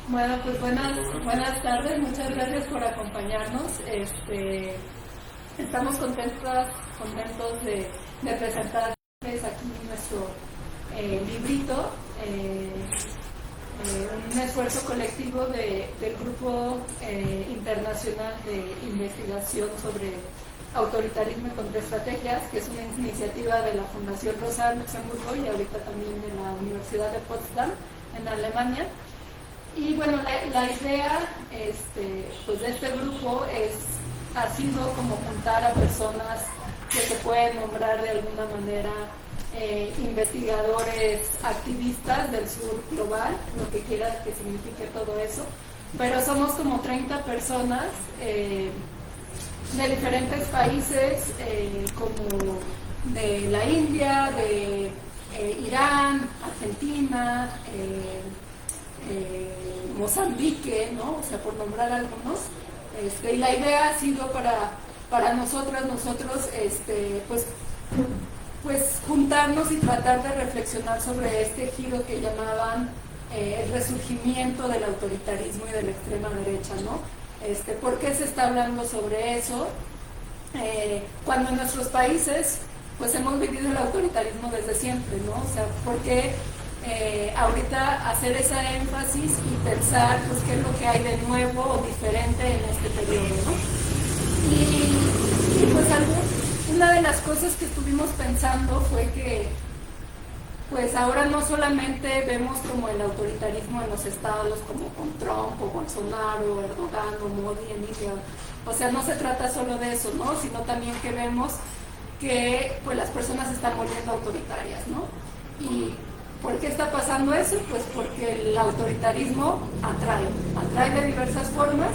Bueno, pues buenas tardes, muchas gracias por acompañarnos. Estamos contentos de presentarles aquí nuestro librito, un esfuerzo colectivo del Grupo Internacional de Investigación sobre Autoritarismo y Contraestrategias, que es una iniciativa de la Fundación Rosa Luxemburgo y ahorita también de la Universidad de Potsdam en Alemania. Y bueno, la idea pues de este grupo ha sido como juntar a personas que se pueden nombrar de alguna manera investigadores activistas del sur global, lo que quiera que signifique todo eso, pero somos como 30 personas de diferentes países, como de la India, de Irán, Argentina, Mozambique, ¿no? O sea, por nombrar algunos. Y la idea ha sido para nosotros, pues juntarnos y tratar de reflexionar sobre este giro que llamaban el resurgimiento del autoritarismo y de la extrema derecha, ¿no? ¿Por qué se está hablando sobre eso? Cuando en nuestros países pues hemos vivido el autoritarismo desde siempre, ¿no? O sea, ¿por qué ahorita hacer esa énfasis y pensar pues qué es lo que hay de nuevo o diferente en este periodo, ¿no? Y pues una de las cosas que estuvimos pensando fue que pues ahora no solamente vemos como el autoritarismo en los estados como con Trump o Bolsonaro, Erdogan o Modi en India, o sea, no se trata solo de eso, ¿no? Sino también que vemos que pues las personas se están volviendo autoritarias, ¿no? Y ¿por qué está pasando eso? Pues porque el autoritarismo atrae de diversas formas.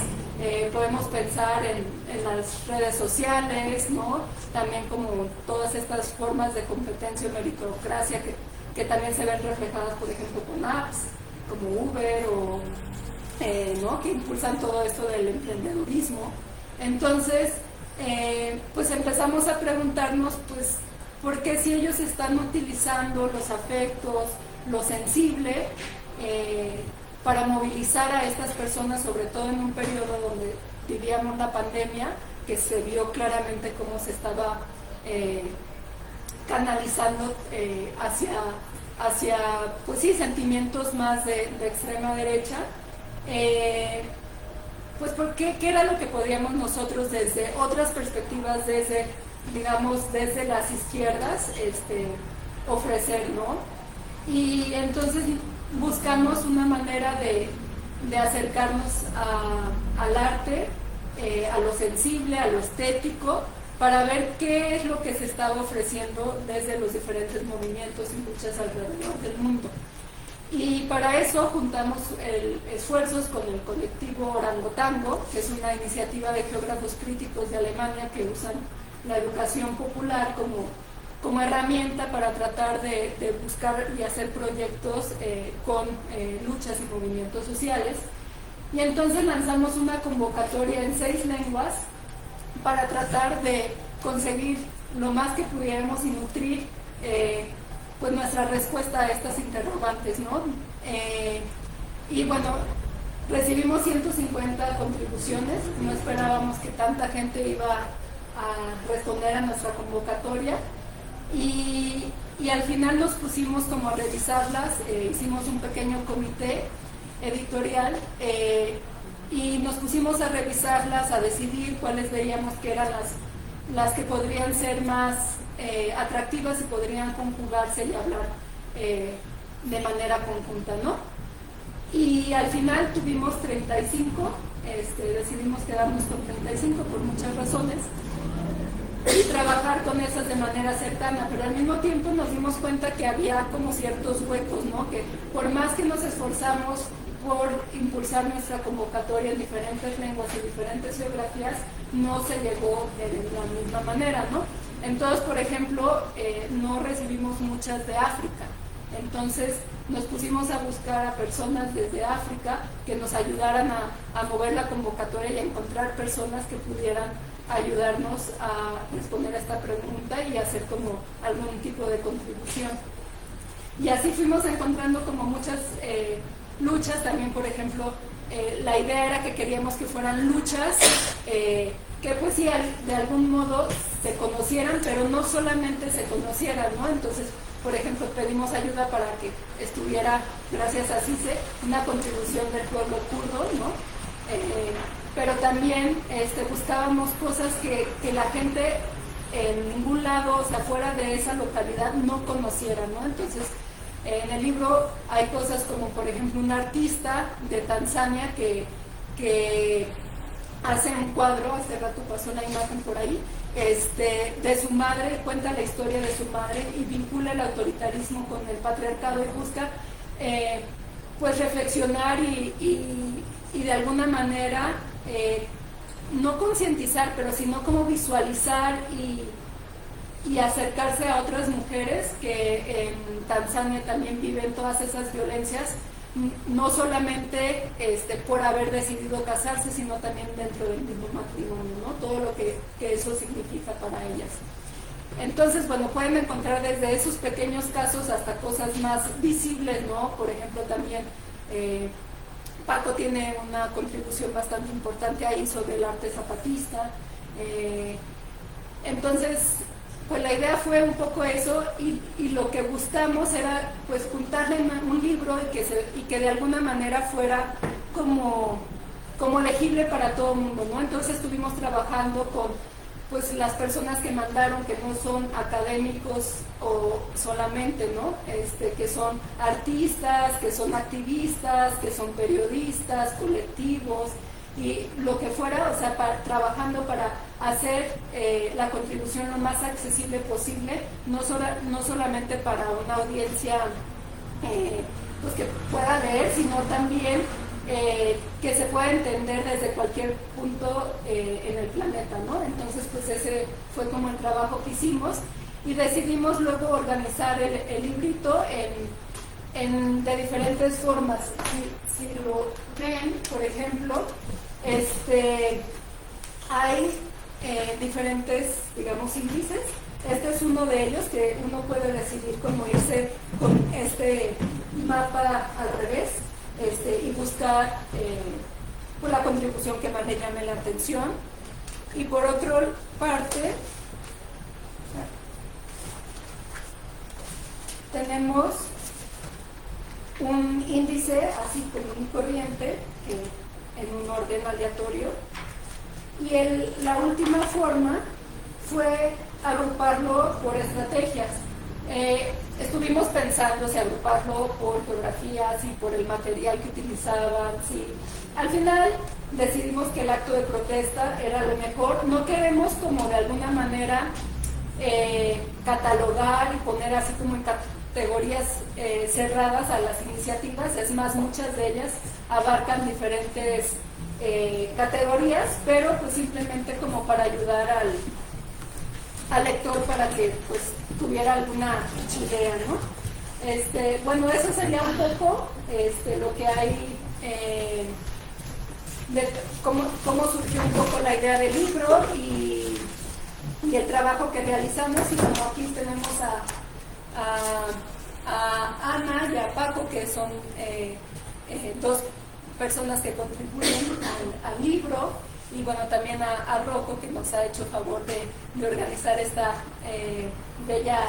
Podemos pensar en las redes sociales, ¿no? También como todas estas formas de competencia o meritocracia que también se ven reflejadas, por ejemplo, con apps como Uber o ¿no? Que impulsan todo esto del emprendedurismo. Entonces, pues empezamos a preguntarnos, pues, ¿por qué si ellos están utilizando los afectos, lo sensible, para movilizar a estas personas, sobre todo en un periodo donde vivíamos la pandemia, que se vio claramente cómo se estaba canalizando hacia, pues sí, sentimientos más de extrema derecha? Pues porque qué era lo que podíamos nosotros desde otras perspectivas, digamos, desde las izquierdas, ofrecer, ¿no? Y entonces buscamos una manera de acercarnos al arte, a lo sensible, a lo estético, para ver qué es lo que se estaba ofreciendo desde los diferentes movimientos y luchas alrededor del mundo. Y para eso juntamos esfuerzos con el colectivo Orangotango, que es una iniciativa de geógrafos críticos de Alemania que usan la educación popular como herramienta para tratar de buscar y hacer proyectos con luchas y movimientos sociales. Y entonces lanzamos una convocatoria en 6 lenguas para tratar de conseguir lo más que pudiéramos y nutrir pues nuestra respuesta a estas interrogantes, ¿no? Y bueno, recibimos 150 contribuciones, no esperábamos que tanta gente iba a responder a nuestra convocatoria y al final nos pusimos como a revisarlas, hicimos un pequeño comité editorial y nos pusimos a revisarlas, a decidir cuáles veíamos que eran las que podrían ser más atractivas y podrían conjugarse y hablar de manera conjunta, ¿no? Y al final tuvimos 35, decidimos quedarnos con 35 por muchas razones y trabajar con esas de manera cercana, pero al mismo tiempo nos dimos cuenta que había como ciertos huecos, ¿no? Que por más que nos esforzamos por impulsar nuestra convocatoria en diferentes lenguas y diferentes geografías, no se llegó de la misma manera, ¿no? Entonces, por ejemplo, no recibimos muchas de África. Entonces nos pusimos a buscar a personas desde África que nos ayudaran a mover la convocatoria y a encontrar personas que pudieran ayudarnos a responder a esta pregunta y hacer como algún tipo de contribución. Y así fuimos encontrando como muchas luchas. También, por ejemplo, la idea era que queríamos que fueran luchas que pues sí, de algún modo se conocieran, pero no solamente se conocieran, ¿no? Entonces, por ejemplo, pedimos ayuda para que estuviera, gracias a CICE, una contribución del pueblo kurdo, ¿no? Pero también buscábamos cosas que la gente en ningún lado, o sea, fuera de esa localidad, no conociera, ¿no? Entonces, en el libro hay cosas como, por ejemplo, un artista de Tanzania que hace un cuadro, hace rato pasó una imagen por ahí, de su madre, cuenta la historia de su madre y vincula el autoritarismo con el patriarcado y busca pues reflexionar y de alguna manera no concientizar, pero sino como visualizar y acercarse a otras mujeres que en Tanzania también viven todas esas violencias, no solamente por haber decidido casarse, sino también dentro del mismo matrimonio, ¿no? Todo lo que eso significa para ellas. Entonces, bueno, pueden encontrar desde esos pequeños casos hasta cosas más visibles, ¿no? Por ejemplo, también Paco tiene una contribución bastante importante ahí sobre el arte zapatista. Entonces, pues la idea fue un poco eso y lo que buscamos era pues juntarle un libro y que de alguna manera fuera como legible para todo el mundo, ¿no? Entonces estuvimos trabajando con pues las personas que mandaron, que no son académicos o solamente, ¿no? Que son artistas, que son activistas, que son periodistas, colectivos, y lo que fuera, o sea, trabajando para hacer la contribución lo más accesible posible, no solamente para una audiencia pues que pueda leer, sino también que se pueda entender desde cualquier punto en el planeta, ¿no? Entonces, pues ese fue como el trabajo que hicimos y decidimos luego organizar el librito de diferentes formas. Si lo ven, por ejemplo, hay diferentes, digamos, índices. Este es uno de ellos que uno puede decidir cómo irse con este mapa al revés y buscar pues la contribución que más le llame la atención. Y por otra parte, tenemos un índice así común y corriente, en un orden aleatorio, y la última forma fue agruparlo por estrategias. Estuvimos pensando si agruparlo por geografías y por el material que utilizaban. Sí. Al final decidimos que el acto de protesta era lo mejor. No queremos como de alguna manera catalogar y poner así como en categorías cerradas a las iniciativas, es más, muchas de ellas abarcan diferentes categorías, pero pues simplemente como para ayudar al lector para que pues tuviera alguna idea, ¿no? Bueno, eso sería un poco lo que hay de cómo surgió un poco la idea del libro y el trabajo que realizamos. Y como aquí tenemos a Ana y a Paco, que son dos personas que contribuyen al libro, y bueno, también a Rocco, que nos ha hecho favor de organizar esta bella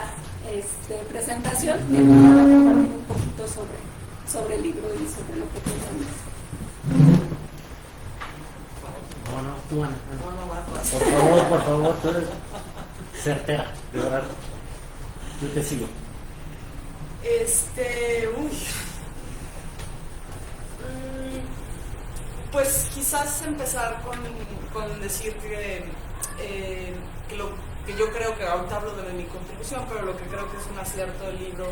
presentación, que nos va a compartir un poquito sobre el libro y sobre lo que pensamos. No, tú, Ana. Por favor, tú eres certera, de verdad. Yo te sigo. Pues quizás empezar con decir que lo que yo creo que ahorita hablo de mi contribución, pero lo que creo que es un acierto del libro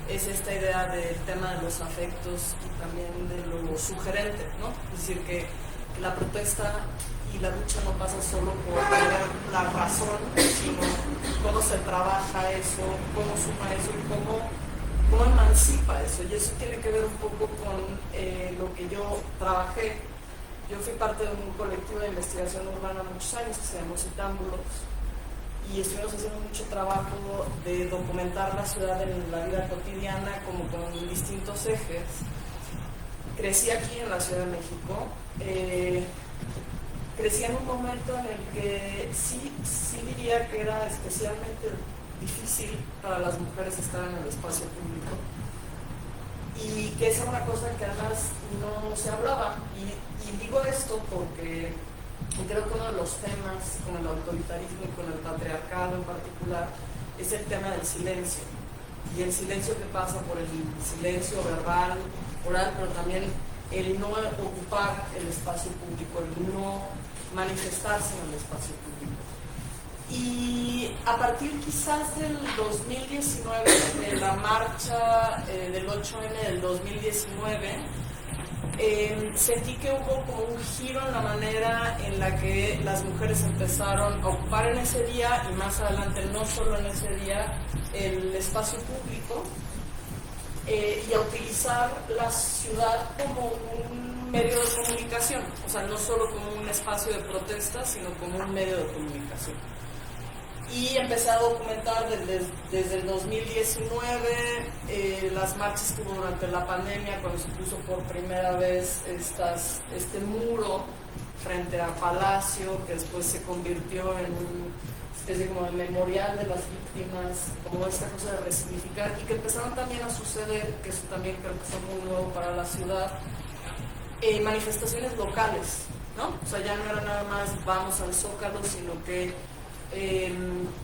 es esta idea del tema de los afectos y también de lo sugerente, ¿no? Es decir, que la protesta y la lucha no pasa solo por tener la razón, sino cómo se trabaja eso, cómo suma eso y cómo emancipa eso. Y eso tiene que ver un poco con lo que yo trabajé. Yo fui parte de un colectivo de investigación urbana muchos años que se llamó Citámbulos, y estuvimos haciendo mucho trabajo de documentar la ciudad en la vida cotidiana como con distintos ejes. crecí aquí en la Ciudad de México. Crecí en un momento en el que sí diría que era especialmente difícil para las mujeres estar en el espacio público, y que esa era una cosa que además no se hablaba. Y digo esto porque creo que uno de los temas con el autoritarismo y con el patriarcado en particular es el tema del silencio, y el silencio que pasa por el silencio verbal, oral, pero también el no ocupar el espacio público, el no manifestarse en el espacio público. Y a partir quizás del 2019, de la marcha del 8M del 2019, sentí que hubo como un giro en la manera en la que las mujeres empezaron a ocupar en ese día, y más adelante no solo en ese día, el espacio público, y a utilizar la ciudad como un medio de comunicación, o sea, no solo como un espacio de protesta, sino como un medio de comunicación. Y empecé a documentar desde el 2019 las marchas que hubo durante la pandemia, cuando se puso por primera vez este muro frente a Palacio, que después se convirtió en una especie como de memorial de las víctimas, como esta cosa de resignificar, y que empezaron también a suceder, que eso también creo que fue muy nuevo para la ciudad, manifestaciones locales, ¿no? O sea, ya no era nada más vamos al Zócalo, sino que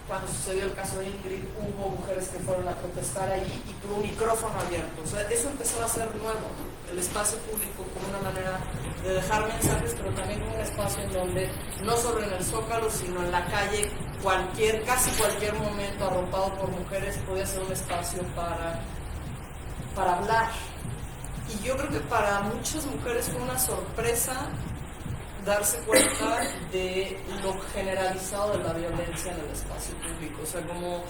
cuando sucedió el caso de Ingrid, hubo mujeres que fueron a protestar allí y tuvo un micrófono abierto. O sea, eso empezó a ser nuevo, ¿no? El espacio público como una manera de dejar mensajes, pero también como un espacio en donde, no solo en el Zócalo, sino en la calle, casi cualquier momento arropado por mujeres podía ser un espacio para hablar. Y yo creo que para muchas mujeres fue una sorpresa darse cuenta de lo generalizado de la violencia en el espacio público. O sea, como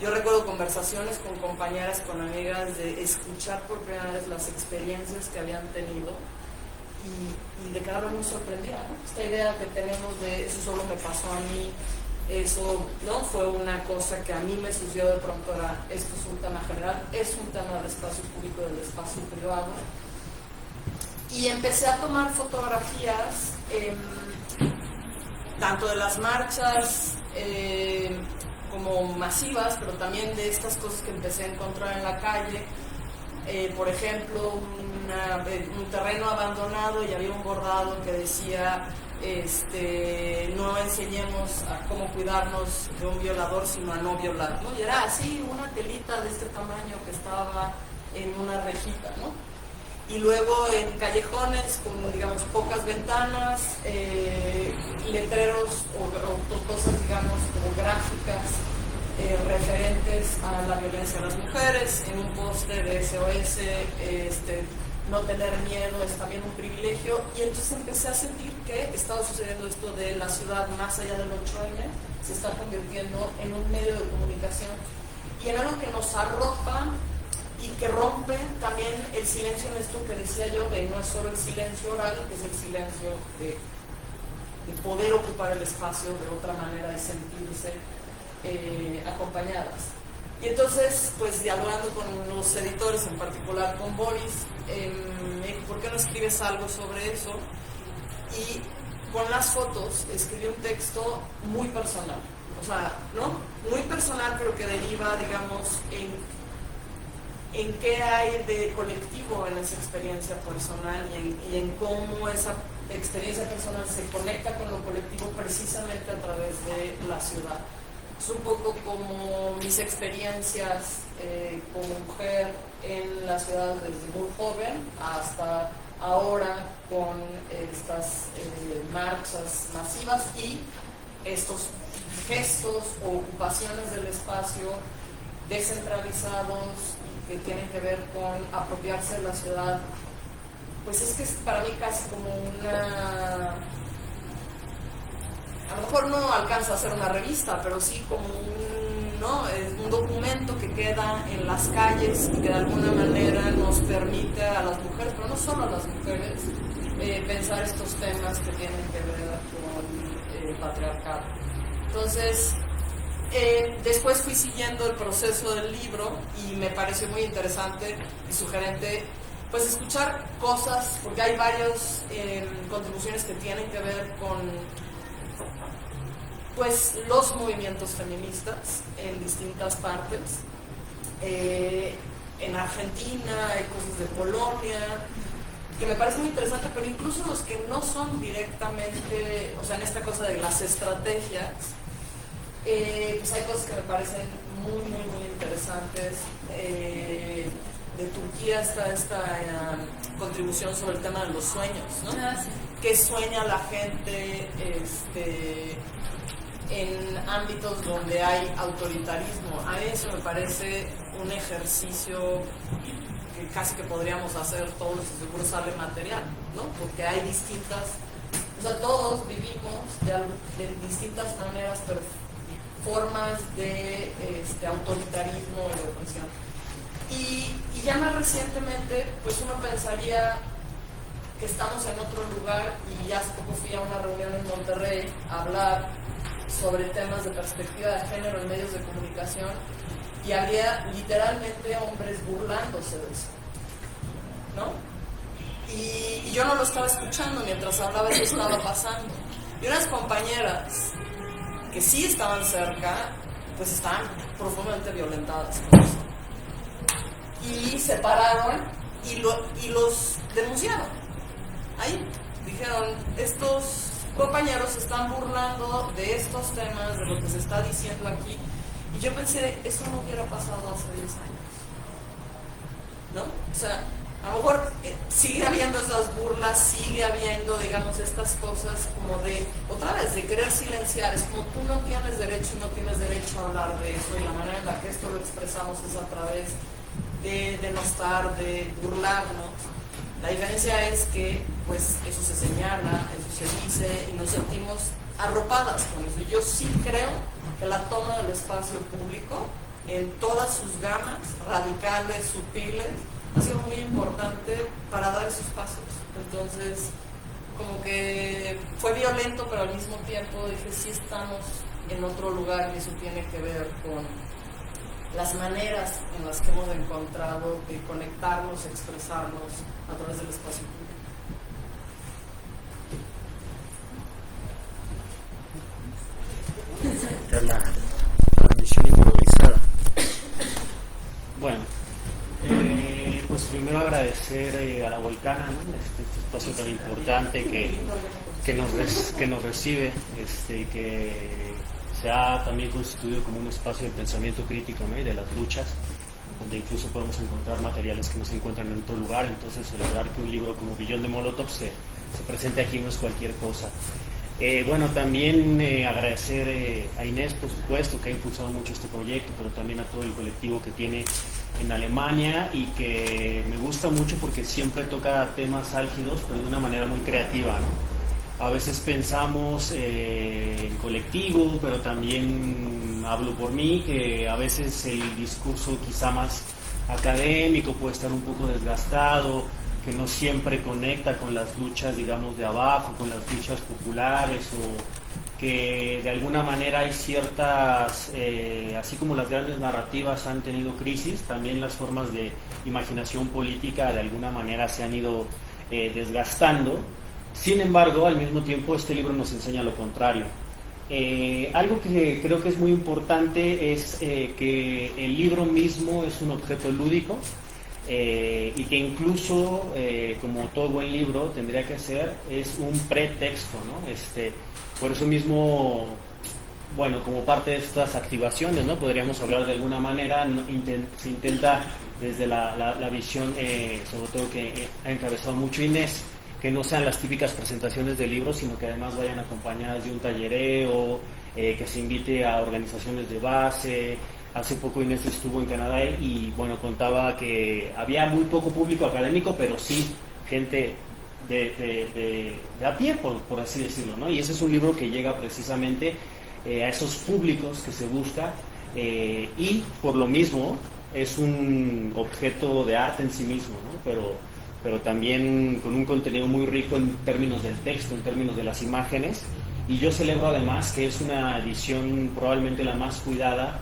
yo recuerdo conversaciones con compañeras, con amigas, de escuchar por primera vez las experiencias que habían tenido y de quedarme muy sorprendida, ¿no? Esta idea que tenemos de eso solo me pasó a mí, eso no fue una cosa que a mí me sucedió de pronto, esto es un tema general, es un tema del espacio público y del espacio privado. Y empecé a tomar fotografías tanto de las marchas como masivas, pero también de estas cosas que empecé a encontrar en la calle. Por ejemplo, un terreno abandonado, y había un bordado que decía no enseñemos a cómo cuidarnos de un violador, sino a no violar, ¿no? Y era así, una telita de este tamaño que estaba en una rejita, ¿no? Y luego en callejones con, digamos, pocas ventanas, letreros o cosas, digamos, como gráficas referentes a la violencia de las mujeres, en un póster de SOS, no tener miedo es también un privilegio. Y entonces empecé a sentir que estaba sucediendo esto de la ciudad más allá del 8M, se está convirtiendo en un medio de comunicación y en algo que nos arropa y que rompe también el silencio en esto que decía yo, de no es solo el silencio oral, que es el silencio de poder ocupar el espacio de otra manera, de sentirse acompañadas. Y entonces, pues dialogando con los editores, en particular con Boris, me dijo, ¿por qué no escribes algo sobre eso? Y con las fotos escribí un texto muy personal, o sea, ¿no? Muy personal, pero que deriva, digamos, en qué hay de colectivo en esa experiencia personal y en cómo esa experiencia personal se conecta con lo colectivo precisamente a través de la ciudad. Es un poco como mis experiencias como mujer en la ciudad desde muy joven hasta ahora con estas marchas masivas y estos gestos o ocupaciones del espacio descentralizados que tienen que ver con apropiarse de la ciudad. Pues es que es para mí casi como una... A lo mejor no alcanza a ser una revista, pero sí como un documento que queda en las calles y que de alguna manera nos permite a las mujeres, pero no solo a las mujeres, pensar estos temas que tienen que ver con el patriarcado. Entonces, después fui siguiendo el proceso del libro y me pareció muy interesante y sugerente pues escuchar cosas, porque hay varias contribuciones que tienen que ver con pues los movimientos feministas en distintas partes. En Argentina hay cosas de Polonia que me parece muy interesante, pero incluso los que no son directamente, o sea, en esta cosa de las estrategias, pues hay cosas que me parecen muy, muy, muy interesantes. De Turquía está esta contribución sobre el tema de los sueños, ¿no? Sí. ¿Qué sueña la gente en ámbitos donde hay autoritarismo? A mí eso me parece un ejercicio que casi que podríamos hacer todos y seguro sale material, ¿no? Porque hay distintas, o sea, todos vivimos de distintas maneras, pero formas de autoritarismo y de opresión. Y ya más recientemente, pues uno pensaría que estamos en otro lugar, y ya hace poco fui a una reunión en Monterrey a hablar sobre temas de perspectiva de género en medios de comunicación, y había literalmente hombres burlándose de eso, ¿no? Y yo no lo estaba escuchando, mientras hablaba eso estaba pasando. Y unas compañeras que sí estaban cerca, pues estaban profundamente violentadas por eso. Y se pararon y los denunciaron. Ahí dijeron, estos compañeros se están burlando de estos temas, de lo que se está diciendo aquí. Y yo pensé, eso no hubiera pasado hace 10 años, ¿no? O sea, a lo mejor sigue habiendo esas burlas, sigue habiendo, digamos, estas cosas como de, otra vez, de querer silenciar. Es como tú no tienes derecho y no tienes derecho a hablar de eso, y la manera en la que esto lo expresamos es a través de denostar, de burlarnos. La diferencia es que, pues, eso se señala, eso se dice, y nos sentimos arropadas con eso. Y yo sí creo que la toma del espacio público, en todas sus gamas, radicales, sutiles, ha sido muy importante para dar esos pasos. Entonces, como que fue violento, pero al mismo tiempo dije, sí estamos en otro lugar, y eso tiene que ver con las maneras en las que hemos encontrado de conectarnos, expresarnos a través del espacio público. La transmisión improvisada. Bueno, pues primero agradecer a La Volcana, ¿no? Este espacio tan importante que nos recibe, que se ha también constituido como un espacio de pensamiento crítico, ¿no? Y de las luchas, donde incluso podemos encontrar materiales que no se encuentran en otro lugar. Entonces, celebrar que un libro como Billón de Molotov se presente aquí no es cualquier cosa. Bueno, también agradecer a Inés, por supuesto, que ha impulsado mucho este proyecto, pero también a todo el colectivo que tiene en Alemania, y que me gusta mucho porque siempre toca temas álgidos, pero de una manera muy creativa, ¿no? A veces pensamos en colectivo, pero también hablo por mí, que a veces el discurso quizá más académico puede estar un poco desgastado, que no siempre conecta con las luchas, digamos, de abajo, con las luchas populares, o que de alguna manera hay ciertas, así como las grandes narrativas han tenido crisis, también las formas de imaginación política de alguna manera se han ido desgastando. Sin embargo, al mismo tiempo, este libro nos enseña lo contrario. Algo que creo que es muy importante es que el libro mismo es un objeto lúdico, y que incluso, como todo buen libro tendría que ser, es un pretexto, ¿no? Por eso mismo, bueno, como parte de estas activaciones, ¿no? Podríamos hablar de alguna manera, se intenta desde la visión, sobre todo que ha encabezado mucho Inés, que no sean las típicas presentaciones de libros, sino que además vayan acompañadas de un tallereo, que se invite a organizaciones de base. Hace poco Inés estuvo en Canadá y, bueno, contaba que había muy poco público académico, pero sí gente de a pie, por así decirlo, ¿no? Y ese es un libro que llega precisamente a esos públicos que se busca, y por lo mismo es un objeto de arte en sí mismo, ¿no? Pero también con un contenido muy rico en términos del texto, en términos de las imágenes, y yo celebro además que es una edición probablemente la más cuidada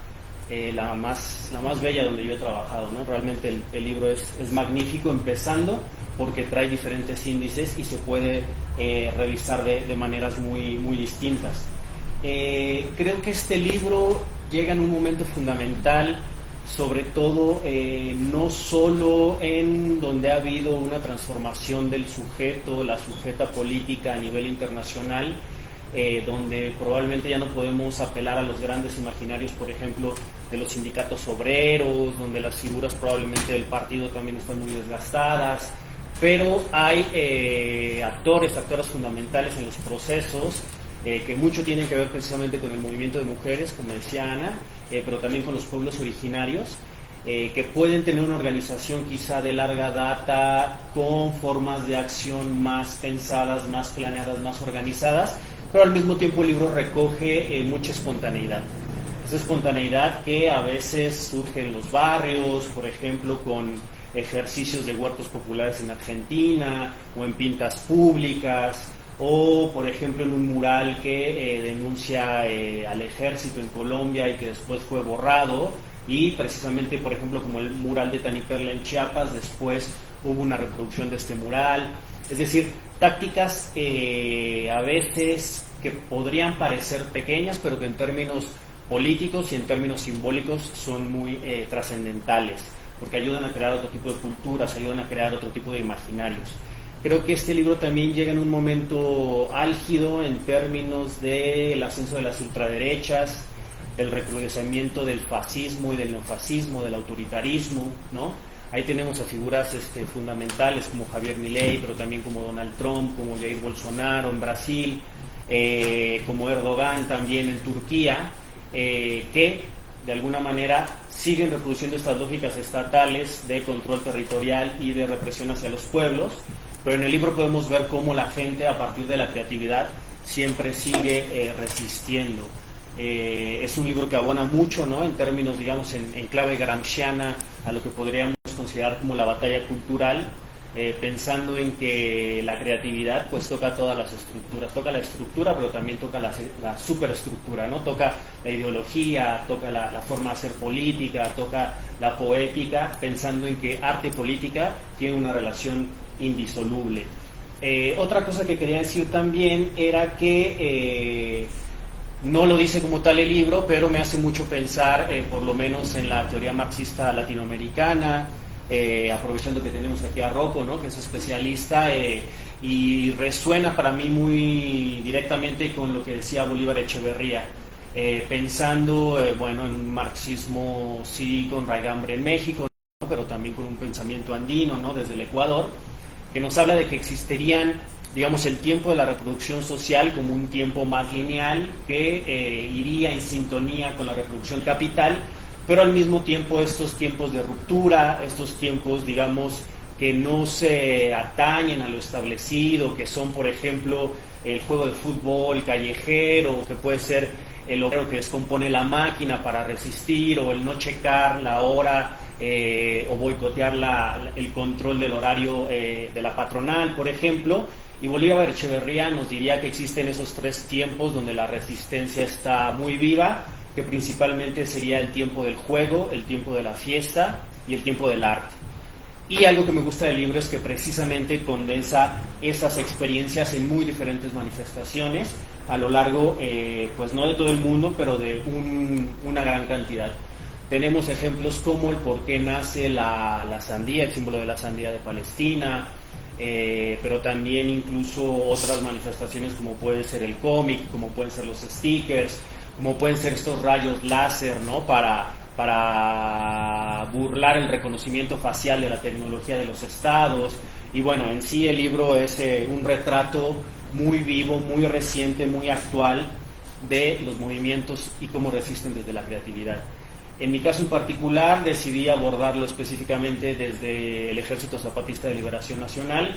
la más bella donde yo he trabajado, ¿no? Realmente el libro es magnífico, empezando porque trae diferentes índices y se puede revisar de maneras muy distintas. Creo que este libro llega en un momento fundamental, sobre todo no solo en donde ha habido una transformación del sujeto, la sujeta política a nivel internacional, donde probablemente ya no podemos apelar a los grandes imaginarios, por ejemplo, de los sindicatos obreros, donde las figuras probablemente del partido también están muy desgastadas, pero hay actoras fundamentales en los procesos que mucho tienen que ver precisamente con el movimiento de mujeres, como decía Ana, pero también con los pueblos originarios, que pueden tener una organización quizá de larga data, con formas de acción más pensadas, más planeadas, más organizadas, pero al mismo tiempo el libro recoge mucha espontaneidad. Esa espontaneidad que a veces surge en los barrios, por ejemplo, con ejercicios de huertos populares en Argentina, o en pintas públicas, o por ejemplo en un mural que denuncia al ejército en Colombia y que después fue borrado, y precisamente por ejemplo como el mural de Taniperla en Chiapas, después hubo una reproducción de este mural. Es decir, tácticas a veces que podrían parecer pequeñas, pero que en términos políticos y en términos simbólicos son muy trascendentales, porque ayudan a crear otro tipo de culturas, ayudan a crear otro tipo de imaginarios. Creo que este libro también llega en un momento álgido en términos del ascenso de las ultraderechas, del recrudecimiento del fascismo y del neofascismo, del autoritarismo, ¿no? Ahí tenemos a figuras fundamentales como Javier Milei, pero también como Donald Trump, como Jair Bolsonaro en Brasil, como Erdogan también en Turquía, que de alguna manera siguen reproduciendo estas lógicas estatales de control territorial y de represión hacia los pueblos. Pero en el libro podemos ver cómo la gente, a partir de la creatividad, siempre sigue resistiendo. Es un libro que abona mucho, ¿no?, en términos, digamos, en clave gramsciana, a lo que podríamos considerar como la batalla cultural, pensando en que la creatividad pues toca todas las estructuras, toca la estructura, pero también toca la superestructura, ¿no? Toca la ideología, toca la forma de hacer política, toca la poética, pensando en que arte y política tienen una relación indisoluble. Otra cosa que quería decir también era que no lo dice como tal el libro, pero me hace mucho pensar, por lo menos en la teoría marxista latinoamericana, aprovechando que tenemos aquí a Rocco, ¿no?, que es especialista, y resuena para mí muy directamente con lo que decía Bolívar Echeverría, pensando bueno, en un marxismo sí con raigambre en México, ¿no?, pero también con un pensamiento andino, ¿no?, desde el Ecuador, que nos habla de que existirían, digamos, el tiempo de la reproducción social como un tiempo más lineal que iría en sintonía con la reproducción capital, pero al mismo tiempo estos tiempos de ruptura, estos tiempos, digamos, que no se atañen a lo establecido, que son, por ejemplo, el juego de fútbol callejero, que puede ser el obrero que descompone la máquina para resistir, o el no checar la hora, o boicotear el control del horario de la patronal, por ejemplo. Y Bolívar Echeverría nos diría que existen esos tres tiempos donde la resistencia está muy viva, que principalmente sería el tiempo del juego, el tiempo de la fiesta y el tiempo del arte. Y algo que me gusta del libro es que precisamente condensa esas experiencias en muy diferentes manifestaciones a lo largo, pues no de todo el mundo, pero de una gran cantidad. Tenemos ejemplos como el por qué nace la sandía, el símbolo de la sandía de Palestina, pero también incluso otras manifestaciones como puede ser el cómic, como pueden ser los stickers, como pueden ser estos rayos láser, ¿no?, para burlar el reconocimiento facial de la tecnología de los estados. Y bueno, en sí el libro es un retrato muy vivo, muy reciente, muy actual de los movimientos y cómo resisten desde la creatividad. En mi caso en particular decidí abordarlo específicamente desde el Ejército Zapatista de Liberación Nacional,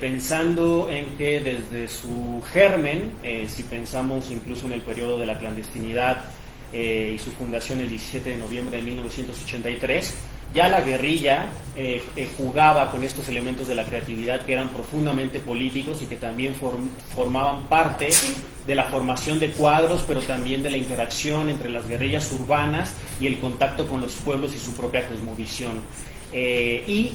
pensando en que desde su germen, si pensamos incluso en el periodo de la clandestinidad y su fundación el 17 de noviembre de 1983, ya la guerrilla jugaba con estos elementos de la creatividad que eran profundamente políticos y que también formaban parte de la formación de cuadros, pero también de la interacción entre las guerrillas urbanas y el contacto con los pueblos y su propia cosmovisión. Y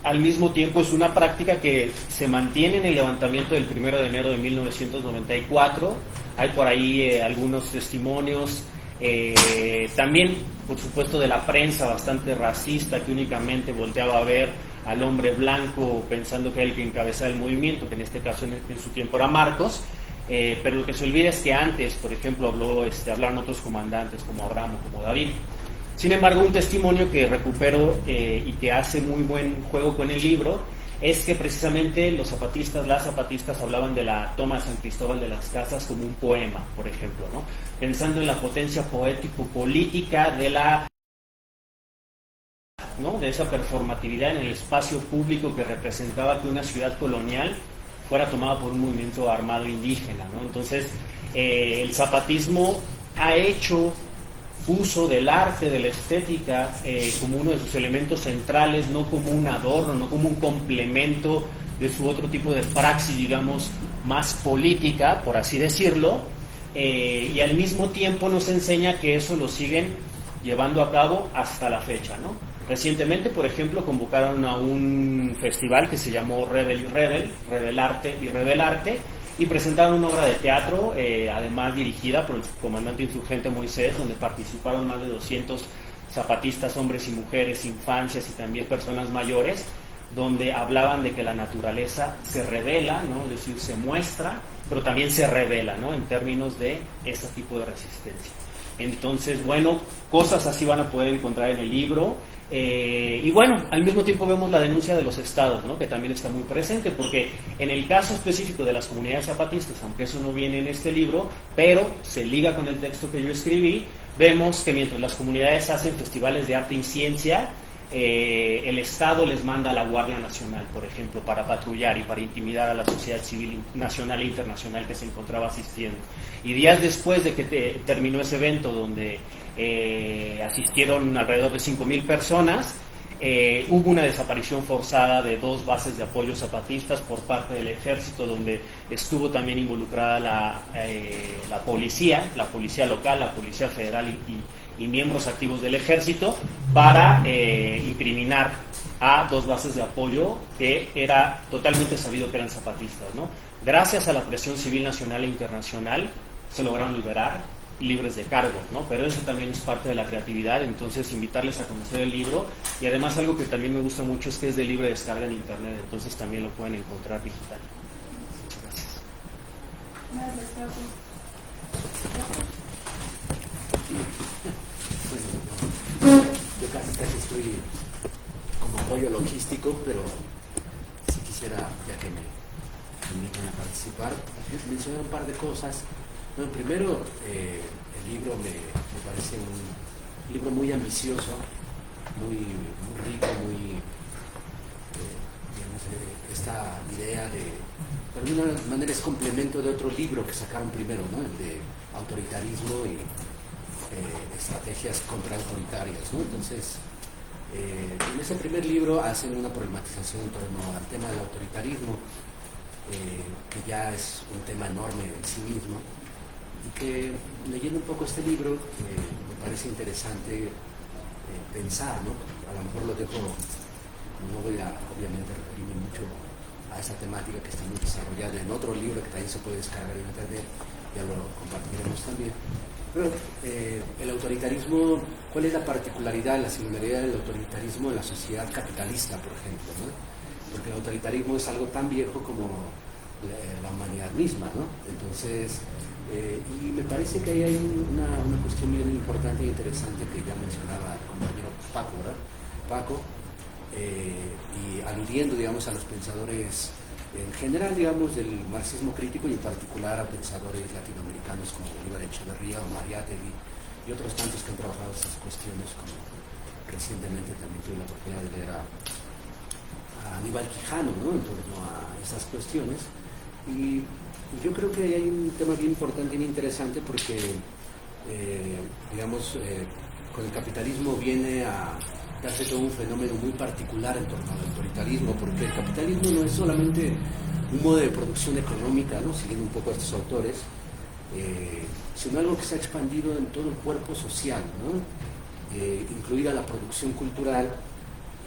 al mismo tiempo es una práctica que se mantiene en el levantamiento del 1 de enero de 1994. Hay por ahí algunos testimonios, también por supuesto de la prensa bastante racista, que únicamente volteaba a ver al hombre blanco pensando que era el que encabezaba el movimiento, que en este caso en su tiempo era Marcos. Pero lo que se olvida es que antes, por ejemplo, hablaron otros comandantes como Abraham o como David. Sin embargo, un testimonio que recupero y que hace muy buen juego con el libro es que precisamente las zapatistas hablaban de la toma de San Cristóbal de las Casas como un poema, por ejemplo, ¿no? Pensando en la potencia poético-política de esa performatividad en el espacio público que representaba que una ciudad colonial fuera tomada por un movimiento armado indígena, ¿no? Entonces, el zapatismo ha hecho uso del arte, de la estética, como uno de sus elementos centrales, no como un adorno, no como un complemento de su otro tipo de praxis, digamos, más política, por así decirlo, y al mismo tiempo nos enseña que eso lo siguen llevando a cabo hasta la fecha, ¿no? Recientemente, por ejemplo, convocaron a un festival que se llamó Revelarte y Revelarte, y presentaron una obra de teatro, además dirigida por el comandante insurgente Moisés, donde participaron más de 200 zapatistas, hombres y mujeres, infancias y también personas mayores, donde hablaban de que la naturaleza se revela, ¿no? Es decir, se muestra, pero también se revela, ¿no? En términos de ese tipo de resistencia. Entonces, bueno, cosas así van a poder encontrar en el libro. Y bueno, al mismo tiempo vemos la denuncia de los estados, ¿no? Que también está muy presente, porque en el caso específico de las comunidades zapatistas, aunque eso no viene en este libro, pero se liga con el texto que yo escribí, vemos que mientras las comunidades hacen festivales de arte y ciencia, el Estado les manda a la Guardia Nacional, por ejemplo, para patrullar y para intimidar a la sociedad civil nacional e internacional que se encontraba asistiendo. Y días después de que terminó ese evento, donde asistieron alrededor de 5,000 personas, hubo una desaparición forzada de 2 bases de apoyo zapatistas por parte del ejército, donde estuvo también involucrada la policía local, la policía federal y miembros activos del ejército, para incriminar a 2 bases de apoyo que era totalmente sabido que eran zapatistas, ¿no? Gracias a la presión civil nacional e internacional se lograron liberar, libres de cargo, ¿no? Pero eso también es parte de la creatividad. Entonces invitarles a conocer el libro, y además algo que también me gusta mucho es que es de libre descarga en internet, entonces también lo pueden encontrar digital. Gracias. Yo casi estoy como apoyo logístico, pero si quisiera, ya que me invitan a participar, mencionar un par de cosas. Bueno, primero, el libro me parece un libro muy ambicioso, muy rico, digamos, esta idea de alguna manera es complemento de otro libro que sacaron primero, ¿no? El de autoritarismo y estrategias contraautoritarias, ¿no? Entonces, en ese primer libro hacen una problematización en torno al tema del autoritarismo, que ya es un tema enorme en sí mismo, y que leyendo un poco este libro me parece interesante pensar, ¿no? A lo mejor lo dejo, no voy a obviamente referirme mucho a esa temática que está muy desarrollada en otro libro que también se puede descargar en internet, ya lo compartiremos también. Pero el autoritarismo, ¿cuál es la particularidad, la singularidad del autoritarismo en la sociedad capitalista, por ejemplo, ¿no? Porque el autoritarismo es algo tan viejo como la humanidad misma, ¿no? Entonces, y me parece que ahí hay una cuestión bien importante e interesante que ya mencionaba el compañero Paco, ¿verdad? Paco, y aludiendo, digamos, a los pensadores en general, digamos, del marxismo crítico, y en particular a pensadores latinoamericanos como Bolívar Echeverría o Mariátegui y otros tantos que han trabajado estas cuestiones, como recientemente también tuve la oportunidad de leer a Aníbal Quijano, ¿no? En torno a estas cuestiones. Y yo creo que hay un tema bien importante y interesante porque, digamos, con el capitalismo viene a darse todo un fenómeno muy particular en torno al autoritarismo, porque el capitalismo no es solamente un modo de producción económica, ¿no?, siguiendo un poco a estos autores, sino algo que se ha expandido en todo el cuerpo social, ¿no?, incluida la producción cultural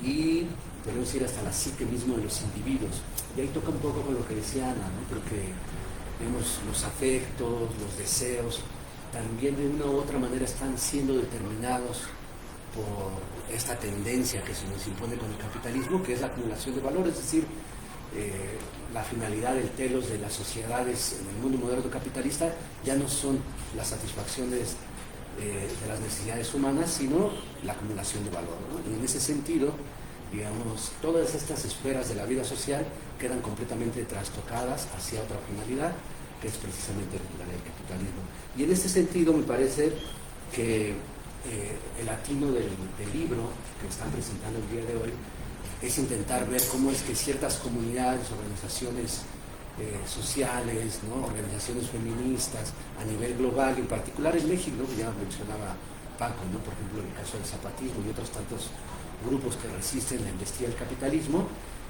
y, podemos decir, hasta la psique mismo de los individuos. Y ahí toca un poco con lo que decía Ana, ¿no?, porque vemos los afectos, los deseos, también de una u otra manera están siendo determinados por esta tendencia que se nos impone con el capitalismo, que es la acumulación de valor, es decir, la finalidad del telos de las sociedades en el mundo moderno capitalista ya no son las satisfacciones de las necesidades humanas, sino la acumulación de valor, ¿no? Y en ese sentido, digamos, todas estas esferas de la vida social quedan completamente trastocadas hacia otra finalidad, que es precisamente la del capitalismo. Y en este sentido me parece que el atino del libro que están presentando el día de hoy es intentar ver cómo es que ciertas comunidades, organizaciones sociales, ¿no?, organizaciones feministas a nivel global, en particular en México, que ya mencionaba Paco, ¿no?, por ejemplo, en el caso del zapatismo y otros tantos grupos que resisten la embestida del capitalismo,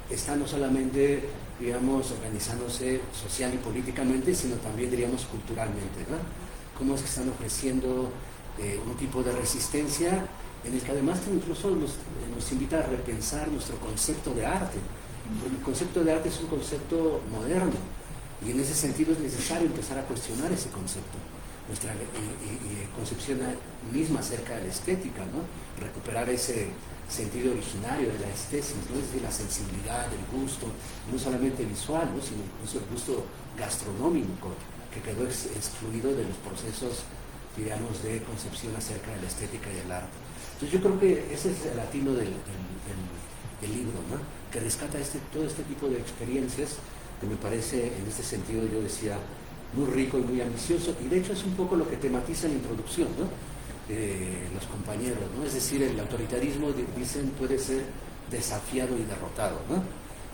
están no solamente, digamos, organizándose social y políticamente, sino también, diríamos, culturalmente, ¿no? Cómo es que están ofreciendo un tipo de resistencia en el que además incluso nos invita a repensar nuestro concepto de arte. El concepto de arte es un concepto moderno y en ese sentido es necesario empezar a cuestionar ese concepto, nuestra concepción misma acerca de la estética, ¿no?, recuperar ese sentido originario de la estesis, ¿no?, es decir, la sensibilidad, el gusto, no solamente visual, ¿no?, sino incluso el gusto gastronómico que quedó excluido de los procesos, digamos, de concepción acerca de la estética y el arte. Entonces yo creo que ese es el latino del libro, ¿no?, que rescata todo este tipo de experiencias que me parece, en este sentido, yo decía, muy rico y muy ambicioso, y de hecho es un poco lo que tematiza en la introducción, ¿no?, los compañeros, ¿no?, es decir, el autoritarismo, dicen, puede ser desafiado y derrotado, ¿no?,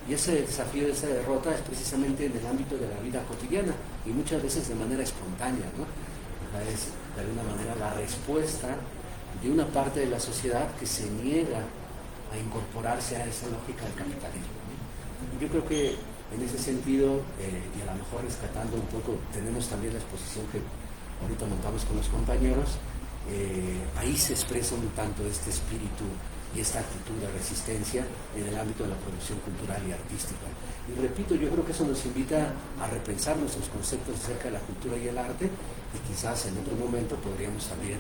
y ese desafío, esa derrota es precisamente en el ámbito de la vida cotidiana y muchas veces de manera espontánea, ¿no?, es de alguna manera la respuesta de una parte de la sociedad que se niega a incorporarse a esa lógica del capitalismo, ¿no? Yo creo que en ese sentido, y a lo mejor rescatando un poco, tenemos también la exposición que ahorita montamos con los compañeros, ahí se expresa un tanto este espíritu y esta actitud de resistencia en el ámbito de la producción cultural y artística. Y repito, yo creo que eso nos invita a repensar nuestros conceptos acerca de la cultura y el arte, y quizás en otro momento podríamos abrir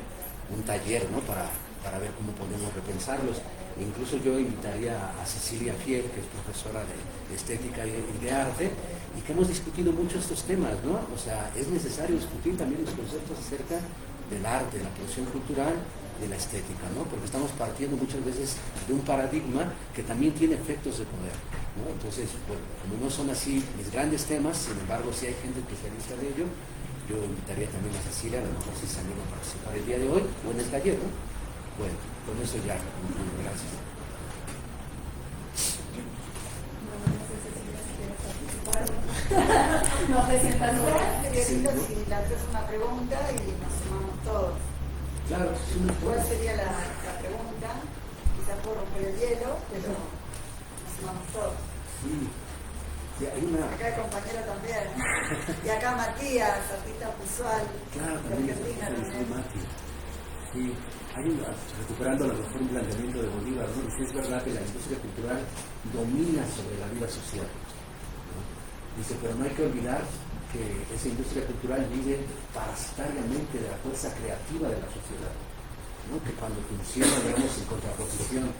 un taller, ¿no?, para ver cómo podemos repensarlos. E incluso yo invitaría a Cecilia Fiel, que es profesora de estética y de arte, y que hemos discutido mucho estos temas, ¿no? O sea, es necesario discutir también los conceptos acerca del arte, de la producción cultural, de la estética, ¿no?, porque estamos partiendo muchas veces de un paradigma que también tiene efectos de poder, ¿no? Entonces, bueno, como no son así mis grandes temas, sin embargo, si hay gente especialista de ello, yo invitaría también a Cecilia, a lo mejor si se anima a participar el día de hoy o en el taller, ¿no? Bueno, con eso ya, gracias. No te sientas mal. Sería lindo si le haces una pregunta y nos sumamos todos. Claro, sí, ¿Cuál sería la pregunta? Quizás por romper el hielo, pero nos sumamos todos. Sí. Sí, hay una... Acá el compañero también. Y acá Matías, artista visual. Claro, de también Argentina es también. Mati. Sí, hay una, recuperando a lo mejor un planteamiento de Bolívar, ¿no? Dice, es verdad que la industria cultural domina sobre la vida social, ¿no? Dice, pero no hay que olvidar que esa industria cultural vive parasitariamente de la fuerza creativa de la sociedad, ¿no?, que cuando funciona, digamos, en contraposición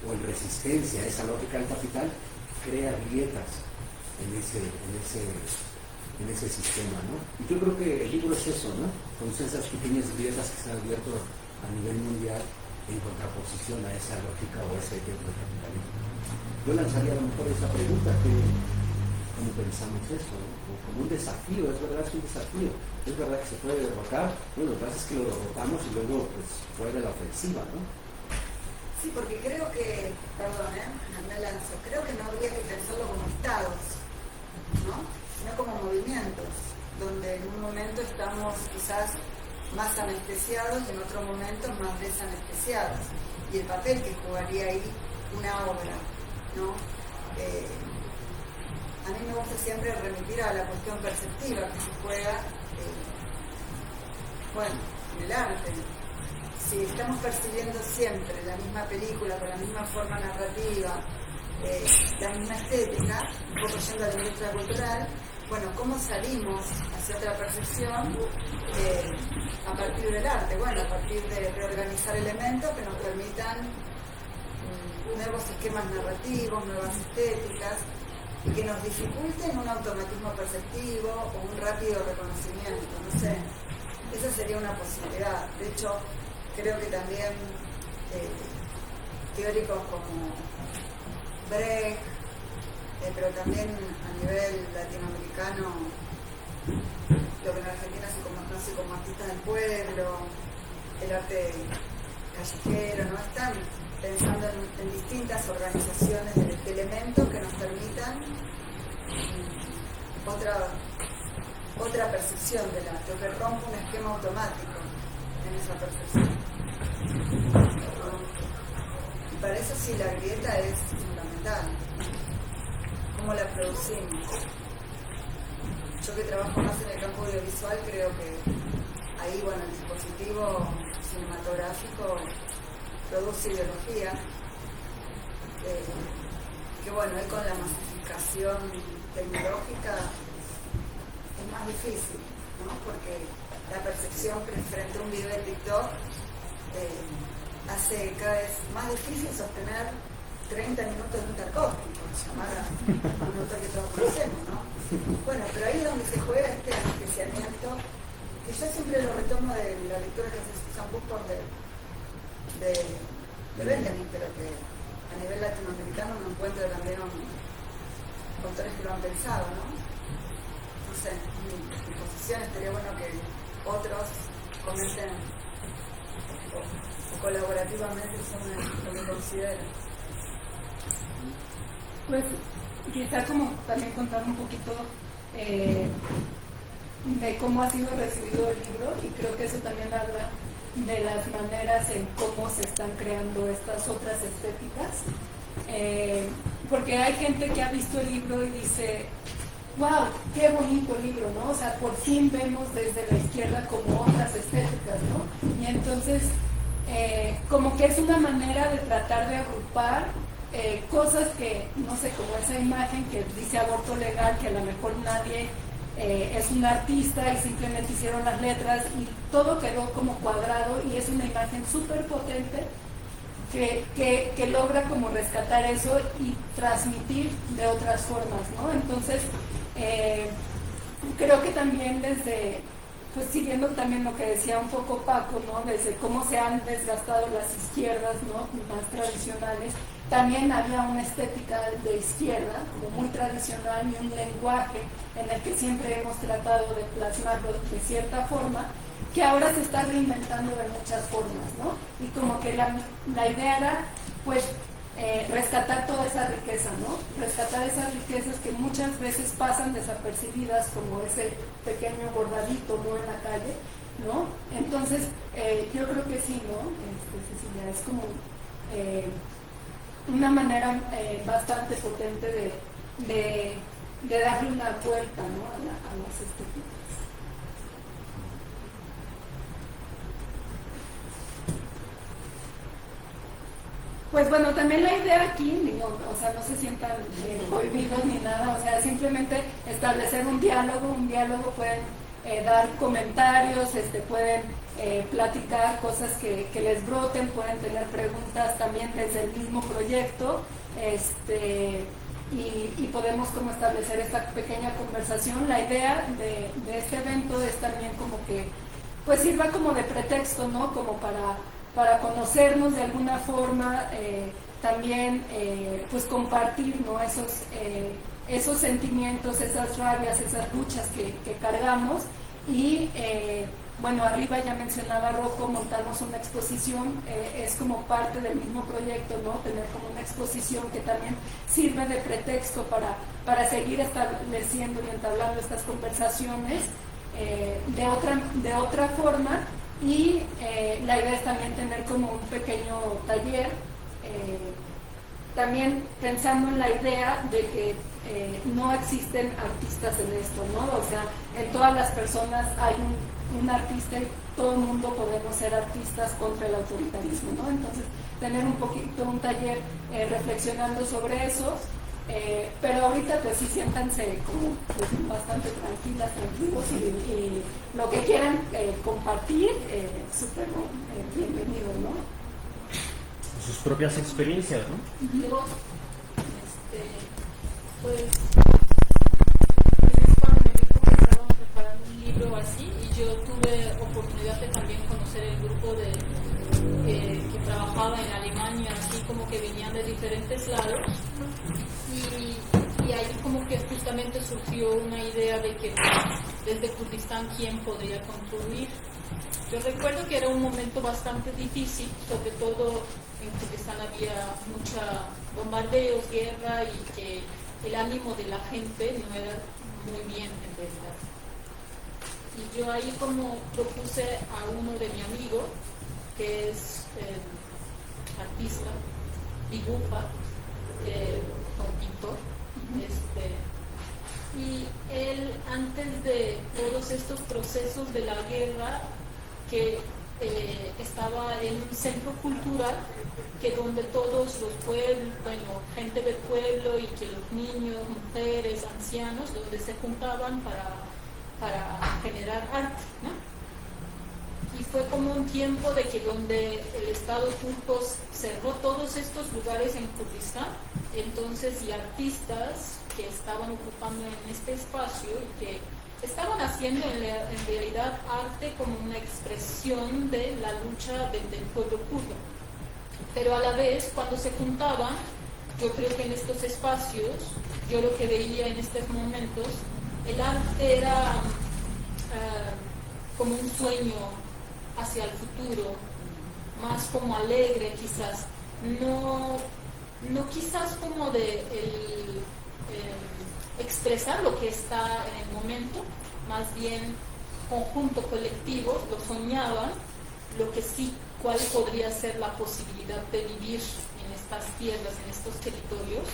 o en resistencia a esa lógica del capital, crea grietas en ese sistema, ¿no? Y yo creo que el libro es eso, ¿no?, con esas pequeñas grietas que se han abierto a nivel mundial en contraposición a esa lógica o a ese ejemplo de capitalismo. Yo lanzaría a lo mejor esa pregunta, ¿cómo pensamos eso, ¿no?, como un desafío? Es verdad, es un desafío, es verdad que se puede derrotar. Bueno, lo que pasa es que lo derrotamos y luego pues fue de la ofensiva, ¿no? Sí, porque creo que, perdón, me lanzo, creo que no habría que pensarlo como estados, ¿no?, sino como movimientos, donde en un momento estamos quizás más anestesiados y en otros momentos más desanestesiados. Y el papel que jugaría ahí una obra, ¿no? A mí me gusta siempre remitir a la cuestión perceptiva que se juega, en el arte. Si estamos percibiendo siempre la misma película, con la misma forma narrativa, la misma estética, un poco yendo a la industria cultural, bueno, ¿cómo salimos hacia otra percepción a partir del arte? Bueno, a partir de reorganizar elementos que nos permitan nuevos esquemas narrativos, nuevas estéticas, y que nos dificulten un automatismo perceptivo o un rápido reconocimiento, no sé. Esa sería una posibilidad. De hecho, creo que también teóricos como Brecht, pero también a nivel latinoamericano, lo que en Argentina se conoce como artistas del pueblo, el arte callejero, ¿no? Están pensando en distintas organizaciones de elementos que nos permitan otra percepción del arte, que rompa un esquema automático en esa percepción. Y para eso sí la grieta es fundamental. ¿Cómo la producimos? Yo que trabajo más en el campo audiovisual, creo que ahí, bueno, el dispositivo cinematográfico produce ideología, que bueno, ahí con la masificación tecnológica es más difícil, ¿no? Porque la percepción frente a un video de TikTok hace cada vez más difícil sostener 30 minutos de un Tarkovsky, por llamar a un autor que todos conocemos, ¿no? Bueno, pero ahí es donde se juega este anestesiamiento, que yo siempre lo retomo de la lectura que hace Susan Busford de Benjamin, pero que a nivel latinoamericano no encuentro también autores que lo han pensado, ¿no? No sé, mi posición estaría bueno que otros comenten o colaborativamente sobre lo que consideran. Pues quizá como también contar un poquito de cómo ha sido recibido el libro, y creo que eso también habla de las maneras en cómo se están creando estas otras estéticas, porque hay gente que ha visto el libro y dice, wow, qué bonito libro, ¿no? O sea, por fin vemos desde la izquierda como otras estéticas, ¿no? Y entonces, como que es una manera de tratar de agrupar cosas que, no sé, como esa imagen que dice aborto legal, que a lo mejor nadie es un artista y simplemente hicieron las letras y todo quedó como cuadrado, y es una imagen súper potente que logra como rescatar eso y transmitir de otras formas, ¿no? Entonces, creo que también desde, pues siguiendo también lo que decía un poco Paco, ¿no? Desde cómo se han desgastado las izquierdas, ¿no? Más tradicionales, también había una estética de izquierda, como muy tradicional, y un lenguaje en el que siempre hemos tratado de plasmarlo de cierta forma, que ahora se está reinventando de muchas formas, ¿no? Y como que la idea era, pues, rescatar toda esa riqueza, ¿no? Rescatar esas riquezas que muchas veces pasan desapercibidas, como ese pequeño bordadito, ¿no? En la calle, ¿no? Entonces, yo creo que sí, ¿no? Cecilia, es como una manera bastante potente de darle una vuelta, ¿no? a las estéticas. Pues bueno, también la idea aquí, digo, o sea, no se sientan prohibidos ni nada, o sea, simplemente establecer un diálogo, pueden dar comentarios, pueden platicar cosas que les broten, pueden tener preguntas también desde el mismo proyecto, y podemos como establecer esta pequeña conversación. La idea de este evento es también como que pues sirva como de pretexto, ¿no? Como para conocernos de alguna forma, también pues compartir, ¿no? Esos sentimientos, esas rabias, esas luchas que cargamos, y bueno, arriba ya mencionaba Rocco, montamos una exposición, es como parte del mismo proyecto, ¿no? Tener como una exposición que también sirve de pretexto para seguir estableciendo y entablando estas conversaciones de otra forma, y la idea es también tener como un pequeño taller, también pensando en la idea de que no existen artistas en esto, ¿no? O sea, en todas las personas hay un artista y todo el mundo podemos ser artistas contra el autoritarismo, ¿no? Entonces, tener un poquito un taller reflexionando sobre eso, pero ahorita pues sí siéntanse como pues, bastante tranquilos y lo que quieran compartir, súper bienvenido, ¿no? Sus propias experiencias, ¿no? Luego, pues es cuando me dijo que estaban preparando un libro así, y yo tuve oportunidad de también conocer el grupo que trabajaba en Alemania, así como que venían de diferentes lados, y ahí como que justamente surgió una idea de que desde Kurdistán quién podría contribuir. Yo recuerdo que era un momento bastante difícil, sobre todo en Kurdistán había muchos bombardeos, guerra, y que el ánimo de la gente no era muy bien en realidad. Y yo ahí como propuse a uno de mi amigo, que es artista, dibuja, como pintor, y él antes de todos estos procesos de la guerra, que estaba en un centro cultural, que donde todos los pueblos, bueno, gente del pueblo y que los niños, mujeres, ancianos, donde se juntaban para generar arte, ¿no? Y fue como un tiempo de que donde el Estado turco cerró todos estos lugares en Kurdistán, entonces, y artistas que estaban ocupando en este espacio y que estaban haciendo en realidad arte como una expresión de la lucha del pueblo kurdo. Pero a la vez, cuando se juntaban, yo creo que en estos espacios, yo lo que veía en estos momentos, el arte era como un sueño hacia el futuro, más como alegre quizás, no quizás como de expresar lo que está en el momento, más bien conjunto colectivo, lo soñaban, lo que sí, cuál podría ser la posibilidad de vivir en estas tierras, en estos territorios,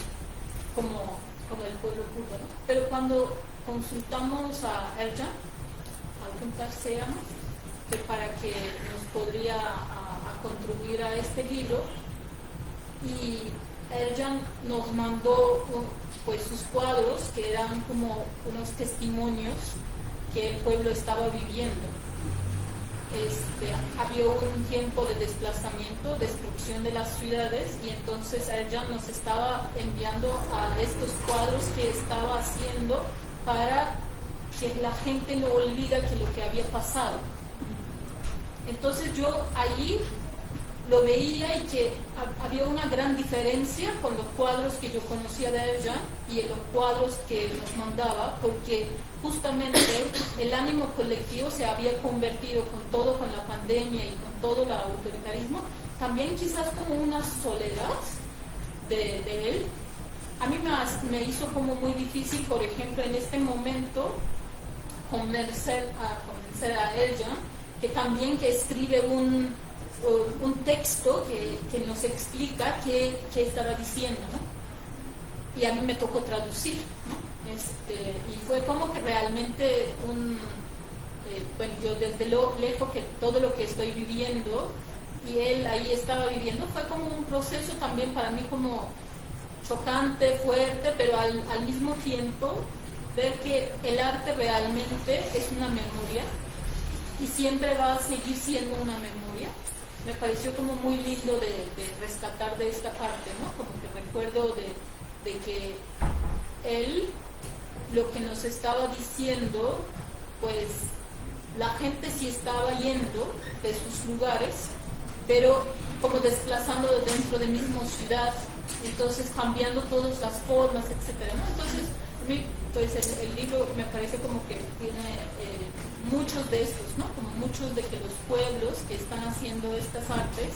como el pueblo kurdo, ¿no? Pero cuando consultamos a Ercan, se llama, para que nos podría a contribuir a este libro, y Ercan nos mandó pues sus cuadros, que eran como unos testimonios que el pueblo estaba viviendo. Había un tiempo de desplazamiento, destrucción de las ciudades, y entonces Ercan nos estaba enviando a estos cuadros que estaba haciendo para que la gente no olvida que lo que había pasado. Entonces yo allí lo veía y que había una gran diferencia con los cuadros que yo conocía de Ercan y en los cuadros que nos mandaba, porque justamente el ánimo colectivo se había convertido con la pandemia y con todo el autoritarismo, también quizás como una soledad de él. A mí me hizo como muy difícil, por ejemplo, en este momento, convencer a Ercan, que también que escribe un texto que nos explica qué estaba diciendo, ¿no? Y a mí me tocó traducir, ¿no? Y fue como que realmente bueno, yo desde lo lejos que todo lo que estoy viviendo y él ahí estaba viviendo, fue como un proceso también para mí como chocante, fuerte, pero al mismo tiempo ver que el arte realmente es una memoria y siempre va a seguir siendo una memoria. Me pareció como muy lindo de rescatar de esta parte, ¿no? Como que recuerdo de que él, lo que nos estaba diciendo, pues la gente sí estaba yendo de sus lugares, pero como desplazando dentro de misma ciudad, entonces cambiando todas las formas, etcétera, ¿no? Entonces, a mí, pues el libro me parece como que tiene muchos de estos, ¿no? Como muchos de que los pueblos que están haciendo estas artes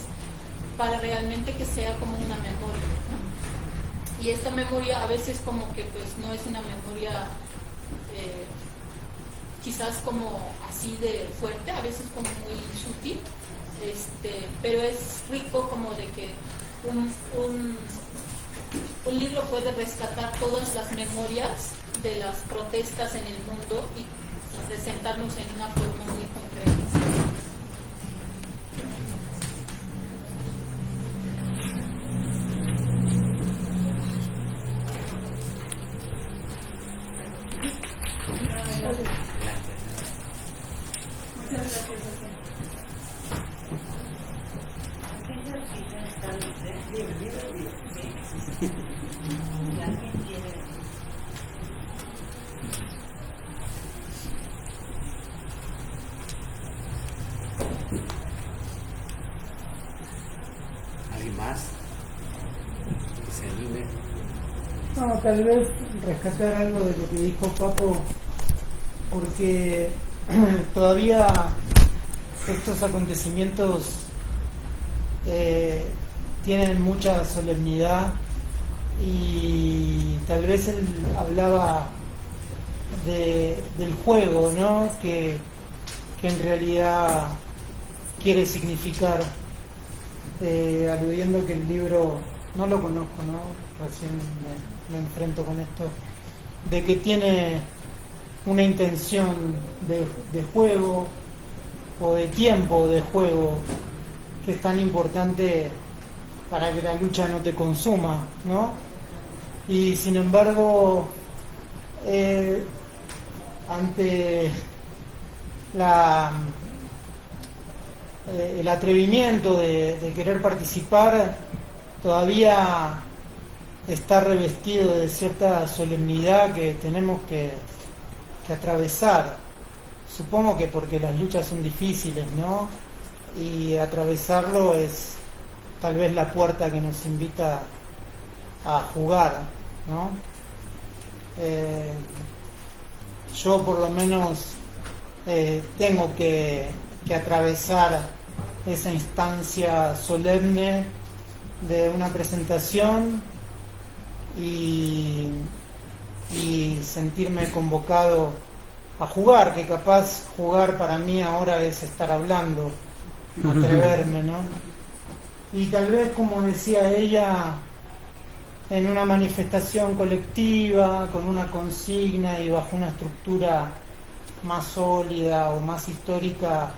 para realmente que sea como una memoria, ¿no? Y esta memoria a veces como que pues no es una memoria quizás como así de fuerte, a veces como muy sutil, pero es rico como de que un libro puede rescatar todas las memorias de las protestas en el mundo y presentarnos en una forma muy concreta. ¿Alguien más que se anime? No, tal vez rescatar algo de lo que dijo Paco, porque todavía estos acontecimientos tienen mucha solemnidad y tal vez él hablaba del juego, ¿no? Que en realidad quiere significar, aludiendo que el libro, no lo conozco, ¿no? Recién me enfrento con esto, de que tiene una intención de juego o de tiempo de juego que es tan importante para que la lucha no te consuma, ¿no? Y sin embargo, ante el atrevimiento de querer participar, todavía está revestido de cierta solemnidad que tenemos que atravesar. Supongo que porque las luchas son difíciles, ¿no? Y atravesarlo es tal vez la puerta que nos invita a jugar, ¿no? Yo por lo menos tengo que atravesar esa instancia solemne de una presentación y sentirme convocado a jugar, que capaz jugar para mí ahora es estar hablando, atreverme, ¿no? Y tal vez, como decía ella, en una manifestación colectiva, con una consigna y bajo una estructura más sólida o más histórica,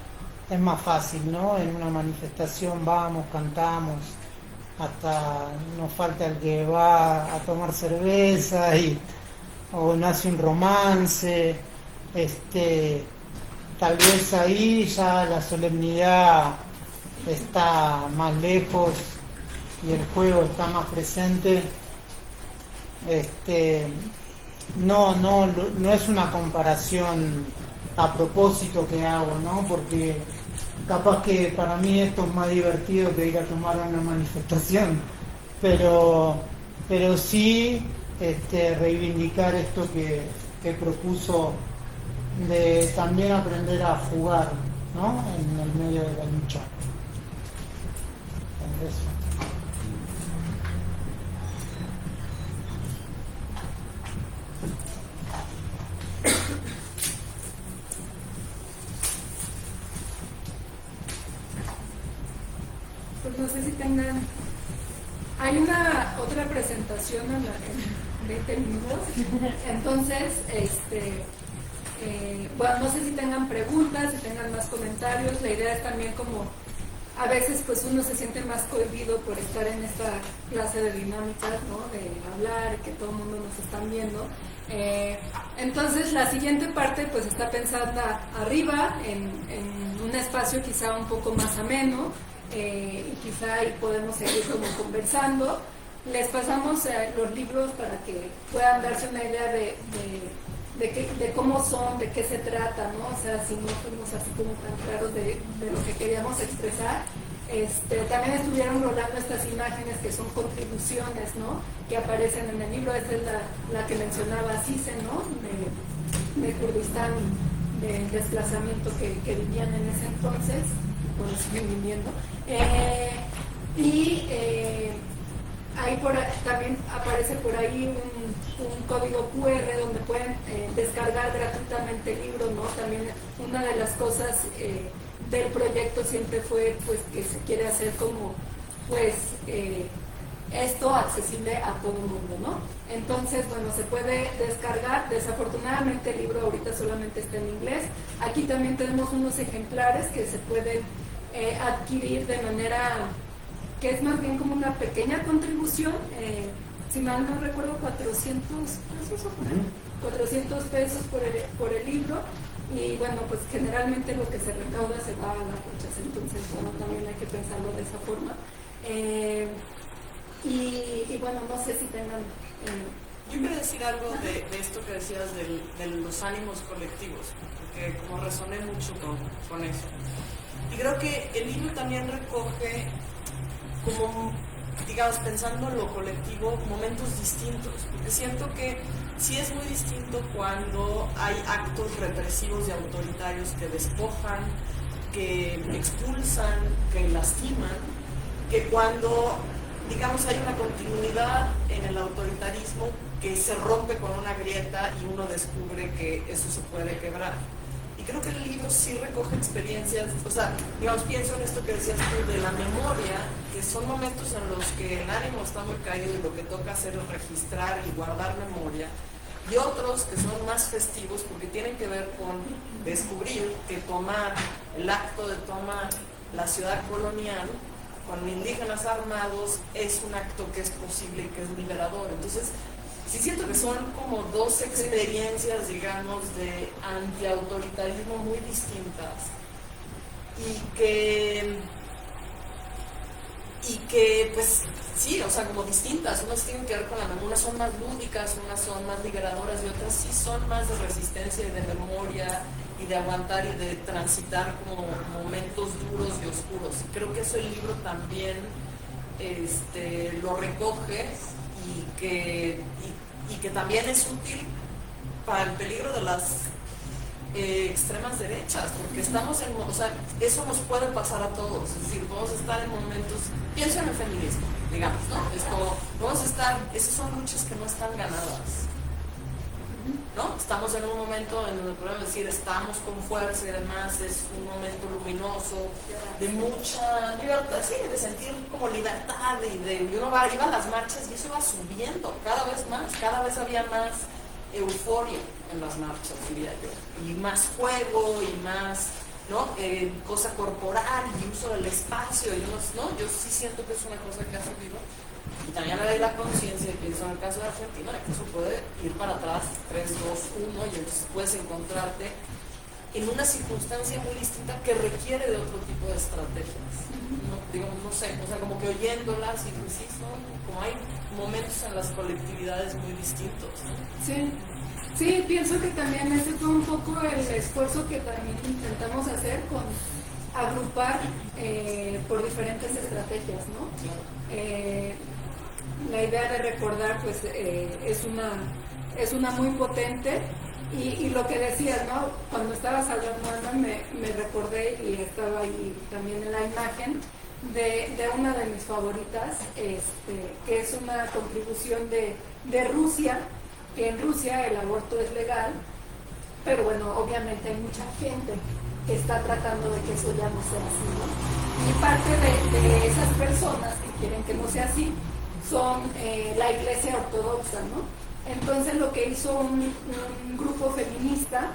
es más fácil, ¿no? En una manifestación vamos, cantamos, hasta nos falta el que va a tomar cerveza o nace un romance, tal vez ahí ya la solemnidad está más lejos y el juego está más presente. No es una comparación a propósito que hago, ¿no? Porque capaz que para mí esto es más divertido que ir a tomar una manifestación, pero sí reivindicar esto que propuso de también aprender a jugar, ¿no? En el medio de la lucha. Eso. Pues no sé si tengan... Hay una otra presentación en 20 minutos, entonces, bueno, no sé si tengan preguntas, si tengan más comentarios. La idea es también como, a veces pues uno se siente más cohibido por estar en esta clase de dinámicas, ¿no? De hablar, que todo el mundo nos están viendo. Entonces la siguiente parte pues está pensada arriba, en un espacio quizá un poco más ameno, y quizá ahí podemos seguir como conversando. Les pasamos los libros para que puedan darse una idea de cómo son, de qué se trata, ¿no? O sea, si no fuimos así como tan claros de lo que queríamos expresar. También estuvieron rolando estas imágenes que son contribuciones, ¿no? Que aparecen en el libro. Esta es la que mencionaba Cise, ¿no? De Kurdistán, del desplazamiento que vivían en ese entonces, bueno, siguen viviendo. también aparece por ahí un código QR donde pueden descargar gratuitamente el libro, ¿no? También una de las cosas del proyecto siempre fue pues que se quiere hacer como pues esto accesible a todo el mundo, ¿no? Entonces, bueno, se puede descargar. Desafortunadamente el libro ahorita solamente está en inglés. Aquí también tenemos unos ejemplares que se pueden adquirir de manera que es más bien como una pequeña contribución, si mal no recuerdo, 400 pesos o 400 pesos por el libro. Y bueno, pues generalmente lo que se recauda se va a las luchas, entonces bueno, también hay que pensarlo de esa forma. Y bueno, no sé si tengan... Yo quiero decir algo de esto que decías de los ánimos colectivos, porque como resoné mucho con eso. Y creo que el libro también recoge, como, digamos, pensando en lo colectivo, momentos distintos, porque siento que sí es muy distinto cuando hay actos represivos y autoritarios que despojan, que expulsan, que lastiman, que cuando, digamos, hay una continuidad en el autoritarismo que se rompe con una grieta y uno descubre que eso se puede quebrar. Y creo que el libro sí recoge experiencias, o sea, digamos, pienso en esto que decías tú de la memoria, que son momentos en los que el ánimo está muy caído y lo que toca hacer es registrar y guardar memoria, y otros que son más festivos porque tienen que ver con descubrir que tomar, el acto de tomar la ciudad colonial con indígenas armados es un acto que es posible y que es liberador. Entonces, sí siento que son como dos experiencias, digamos, de antiautoritarismo muy distintas y que pues sí, o sea, como distintas, unas tienen que ver con la memoria, unas son más lúdicas, unas son más liberadoras y otras sí son más de resistencia y de memoria y de aguantar y de transitar como momentos duros y oscuros. Creo que eso el libro también lo recoge y que también es útil para el peligro de las extremas derechas, porque estamos en, o sea, eso nos puede pasar a todos, es decir, podemos estar en momentos, pienso en el feminismo, digamos, ¿no? Es como, vamos a estar, esas son luchas que no están ganadas, ¿no? Estamos en un momento en donde podemos decir, estamos con fuerza y demás, es un momento luminoso, de mucha libertad, sí, de sentir como libertad y uno iba a las marchas y eso va subiendo cada vez más, cada vez había más euforia en las marchas, diría yo, y más juego y más, ¿no? Cosa corporal y uso del espacio, y ¿no? Yo sí siento que es una cosa que ha subido. Y también hay la conciencia, y pienso en el caso de Argentina, que eso puede ir para atrás 3, 2, 1 y entonces puedes encontrarte en una circunstancia muy distinta que requiere de otro tipo de estrategias. No, digamos, no sé, o sea, como que oyéndolas y pues sí, son, como hay momentos en las colectividades muy distintos, ¿no? Sí, pienso que también ese fue un poco el esfuerzo que también intentamos hacer con agrupar por diferentes estrategias, ¿no? La idea de recordar pues es una muy potente y lo que decías, ¿no? Cuando estabas hablando, Ana, me recordé y estaba ahí también en la imagen de una de mis favoritas, que es una contribución de Rusia, que en Rusia el aborto es legal, pero bueno, obviamente hay mucha gente que está tratando de que eso ya no sea así, ¿no? Y parte de esas personas que quieren que no sea así son la Iglesia Ortodoxa, ¿no? Entonces lo que hizo un grupo feminista,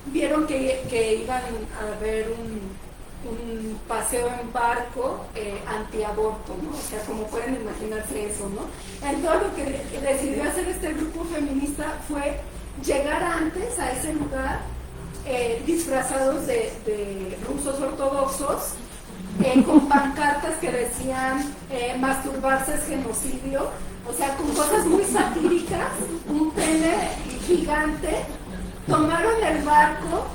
vieron que iban a ver un paseo en barco antiaborto, ¿no? O sea, como pueden imaginarse eso, ¿no? Entonces lo que decidió hacer este grupo feminista fue llegar antes a ese lugar disfrazados de rusos ortodoxos, con pancartas que decían masturbarse es genocidio, o sea, con cosas muy satíricas, un pene gigante. Tomaron el barco,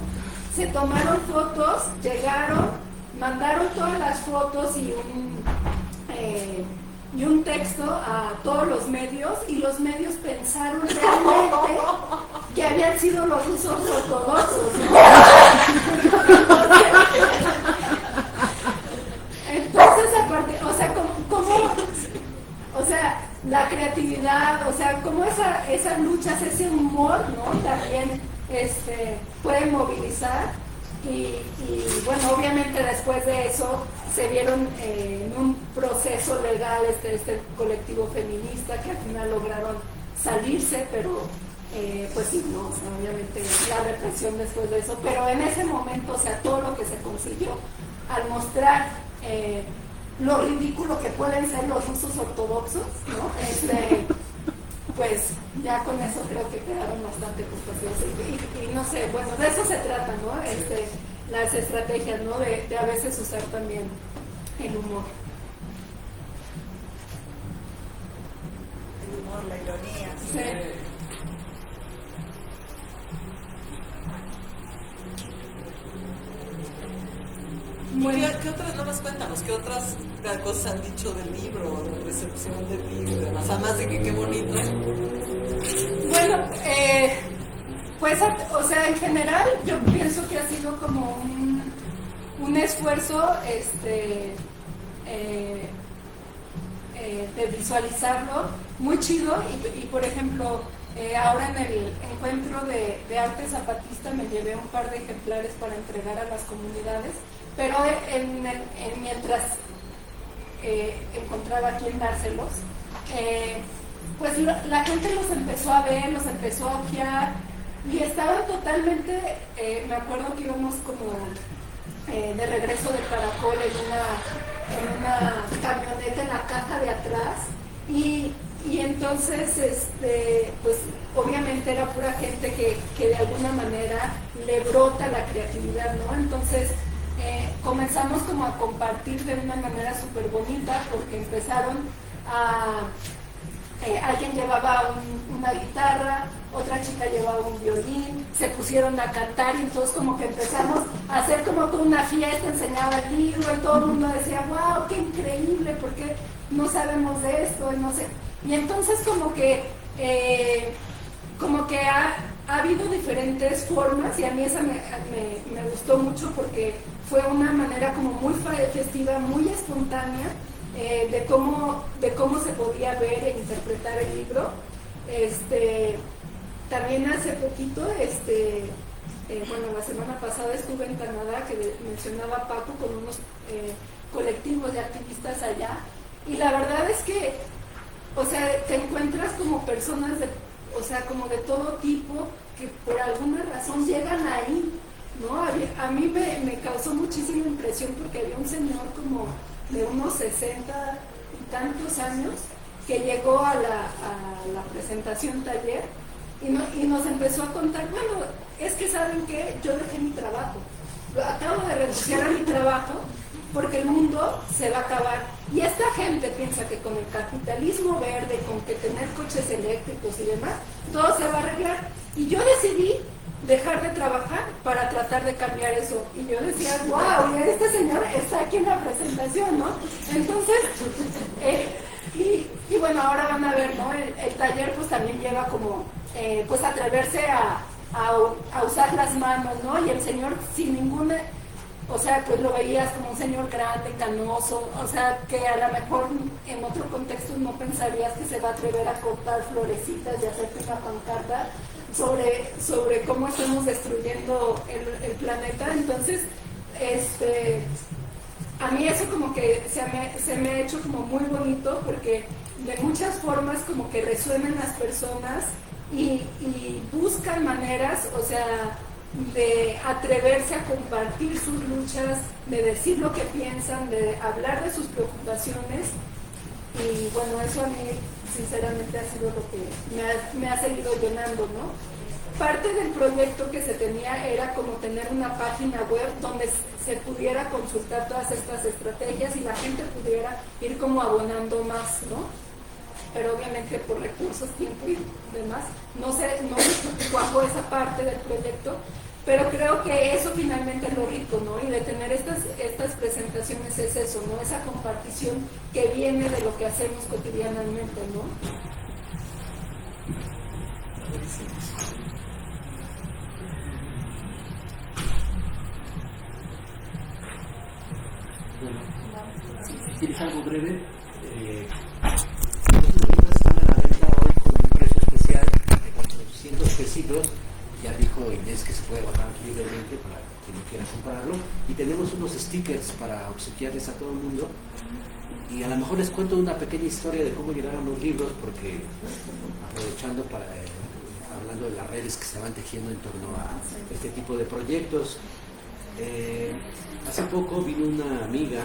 se tomaron fotos, llegaron, mandaron todas las fotos y un texto a todos los medios, y los medios pensaron realmente que habían sido los rusos ortodoxos, ¿no? Entonces, aparte, o sea, creatividad, o sea, como esas luchas, ese humor, ¿no? También puede movilizar y bueno, obviamente después de eso se vieron en un proceso legal este colectivo feminista que al final lograron salirse, pero pues sí, no, o sea, obviamente la represión después de eso, pero en ese momento, o sea, todo lo que se consiguió al mostrar lo ridículo que pueden ser los rusos ortodoxos, ¿no? Pues ya con eso creo que quedaron bastante complacidos y no sé, bueno, de eso se trata, ¿no? Las estrategias, ¿no? De a veces usar también el humor. El humor, la ironía. Sí. ¿Qué otras, no nos cuéntanos, qué otras cosas han dicho del libro, de recepción del libro y demás? Además de que qué bonito. Bueno, pues, o sea, en general yo pienso que ha sido como un esfuerzo de visualizarlo muy chido y por ejemplo, ahora en el encuentro de arte zapatista me llevé un par de ejemplares para entregar a las comunidades, pero mientras encontraba a quién dárselos, pues la gente los empezó a ver, los empezó a ojear y estaban totalmente, me acuerdo que íbamos como de regreso del Caracol en una camioneta en la caja de atrás y entonces pues obviamente era pura gente que de alguna manera le brota la creatividad, ¿no? Entonces comenzamos como a compartir de una manera súper bonita porque empezaron alguien llevaba una guitarra, otra chica llevaba un violín, se pusieron a cantar y entonces como que empezamos a hacer como toda una fiesta, enseñaba el libro y todo el mundo decía, wow, qué increíble, porque no sabemos de esto y no sé. Y entonces como que ha habido diferentes formas y a mí esa me gustó mucho porque fue una manera como muy festiva, muy espontánea de cómo se podía ver e interpretar el libro. También hace poquito, bueno, la semana pasada estuve en Canadá, que mencionaba Paco, con unos colectivos de activistas allá, y la verdad es que, o sea, te encuentras como personas o sea, como de todo tipo, que por alguna razón llegan ahí, ¿no? A mí me causó muchísima impresión porque había un señor como de unos 60 y tantos años que llegó a la presentación taller y nos empezó a contar, bueno, es que ¿saben qué? Yo dejé mi trabajo, acabo de renunciar a mi trabajo porque el mundo se va a acabar y esta gente piensa que con el capitalismo verde, con que tener coches eléctricos y demás, todo se va a arreglar y yo decidí dejar de trabajar para tratar de cambiar eso. Y yo decía, wow, este señor está aquí en la presentación, ¿no? Entonces, y bueno, ahora van a ver, ¿no? El taller pues también lleva como, pues atreverse a usar las manos, ¿no? Y el señor sin ninguna, o sea, pues lo veías como un señor grande, canoso, o sea, que a lo mejor en otro contexto no pensarías que se va a atrever a cortar florecitas y hacerte una pancarta sobre cómo estamos destruyendo el planeta. Entonces, a mí eso como que se me ha hecho como muy bonito porque de muchas formas como que resuenan las personas y buscan maneras, o sea, de atreverse a compartir sus luchas, de decir lo que piensan, de hablar de sus preocupaciones y bueno, eso a mí sinceramente ha sido lo que me ha seguido llenando, ¿no? Parte del proyecto que se tenía era como tener una página web donde se pudiera consultar todas estas estrategias y la gente pudiera ir como abonando más, ¿no? Pero obviamente por recursos, tiempo y demás, no cuajó esa parte del proyecto, pero creo que eso finalmente es lo rico, ¿no? Y de tener estas presentaciones es eso, ¿no? Esa compartición que viene de lo que hacemos cotidianamente, ¿no? Bueno, si quieres algo breve, los libros están a la venta que se puede bajar libremente para quien quiera comprarlo. Y tenemos unos stickers para obsequiarles a todo el mundo. Y a lo mejor les cuento una pequeña historia de cómo llegaron los libros, porque aprovechando para hablando de las redes que se van tejiendo en torno a este tipo de proyectos. Hace poco vino una amiga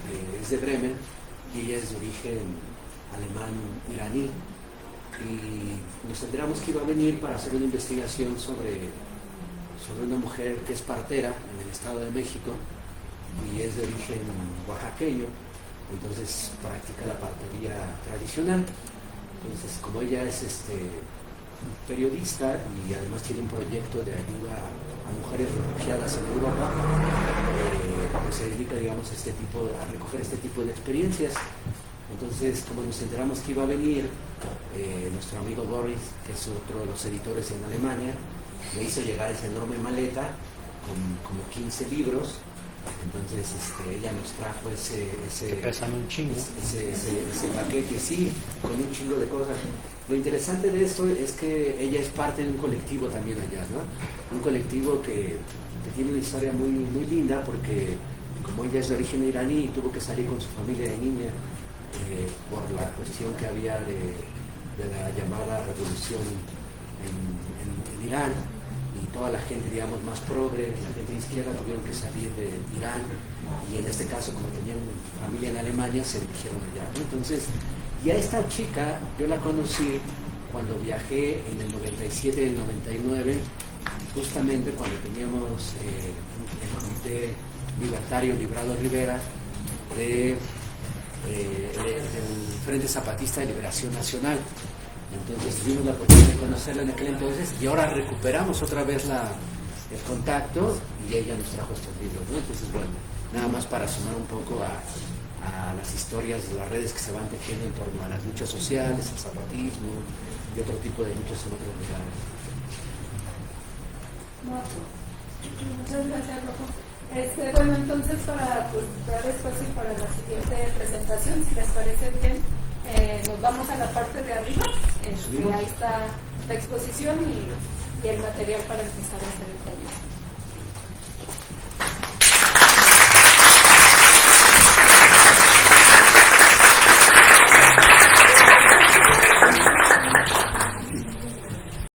que es de Bremen y ella es de origen alemán-iraní, y nos enteramos que iba a venir para hacer una investigación sobre una mujer que es partera en el Estado de México y es de origen oaxaqueño, entonces practica la partería tradicional. Entonces, como ella es periodista y además tiene un proyecto de ayuda a mujeres refugiadas en Europa, pues se dedica, digamos, a recoger este tipo de experiencias. Entonces, como nos enteramos que iba a venir, nuestro amigo Boris, que es otro de los editores en Alemania, me hizo llegar esa enorme maleta con como 15 libros. Entonces ella nos trajo ese pesan un chingo. ese paquete, sí, con un chingo de cosas. Lo interesante de esto es que ella es parte de un colectivo también allá, ¿no? Un colectivo que tiene una historia muy, muy linda, porque como ella es de origen iraní y tuvo que salir con su familia de niña por la cuestión que había de la llamada revolución en Irán, y toda la gente, digamos, más progre, la gente de izquierda, tuvieron que salir de Irán, y en este caso, como tenían familia en Alemania, se dirigieron allá, ¿no? Entonces, y a esta chica yo la conocí cuando viajé en el 97 y el 99, justamente cuando teníamos el Comité Libertario Librado Rivera del Frente Zapatista de Liberación Nacional. Entonces tuvimos la oportunidad de conocerla en aquel entonces, y ahora recuperamos otra vez el contacto, y ella nos trajo estos libros, ¿no? Entonces, bueno, nada más para sumar un poco a las historias de las redes que se van tejiendo en torno a las luchas sociales, el zapatismo y otro tipo de luchas en otros lugares. Muchas gracias, Rojo. Bueno, entonces, para dar espacio para la siguiente presentación, si les parece bien, nos vamos a la parte de arriba. Ahí está la exposición y el material para empezar a hacer el taller.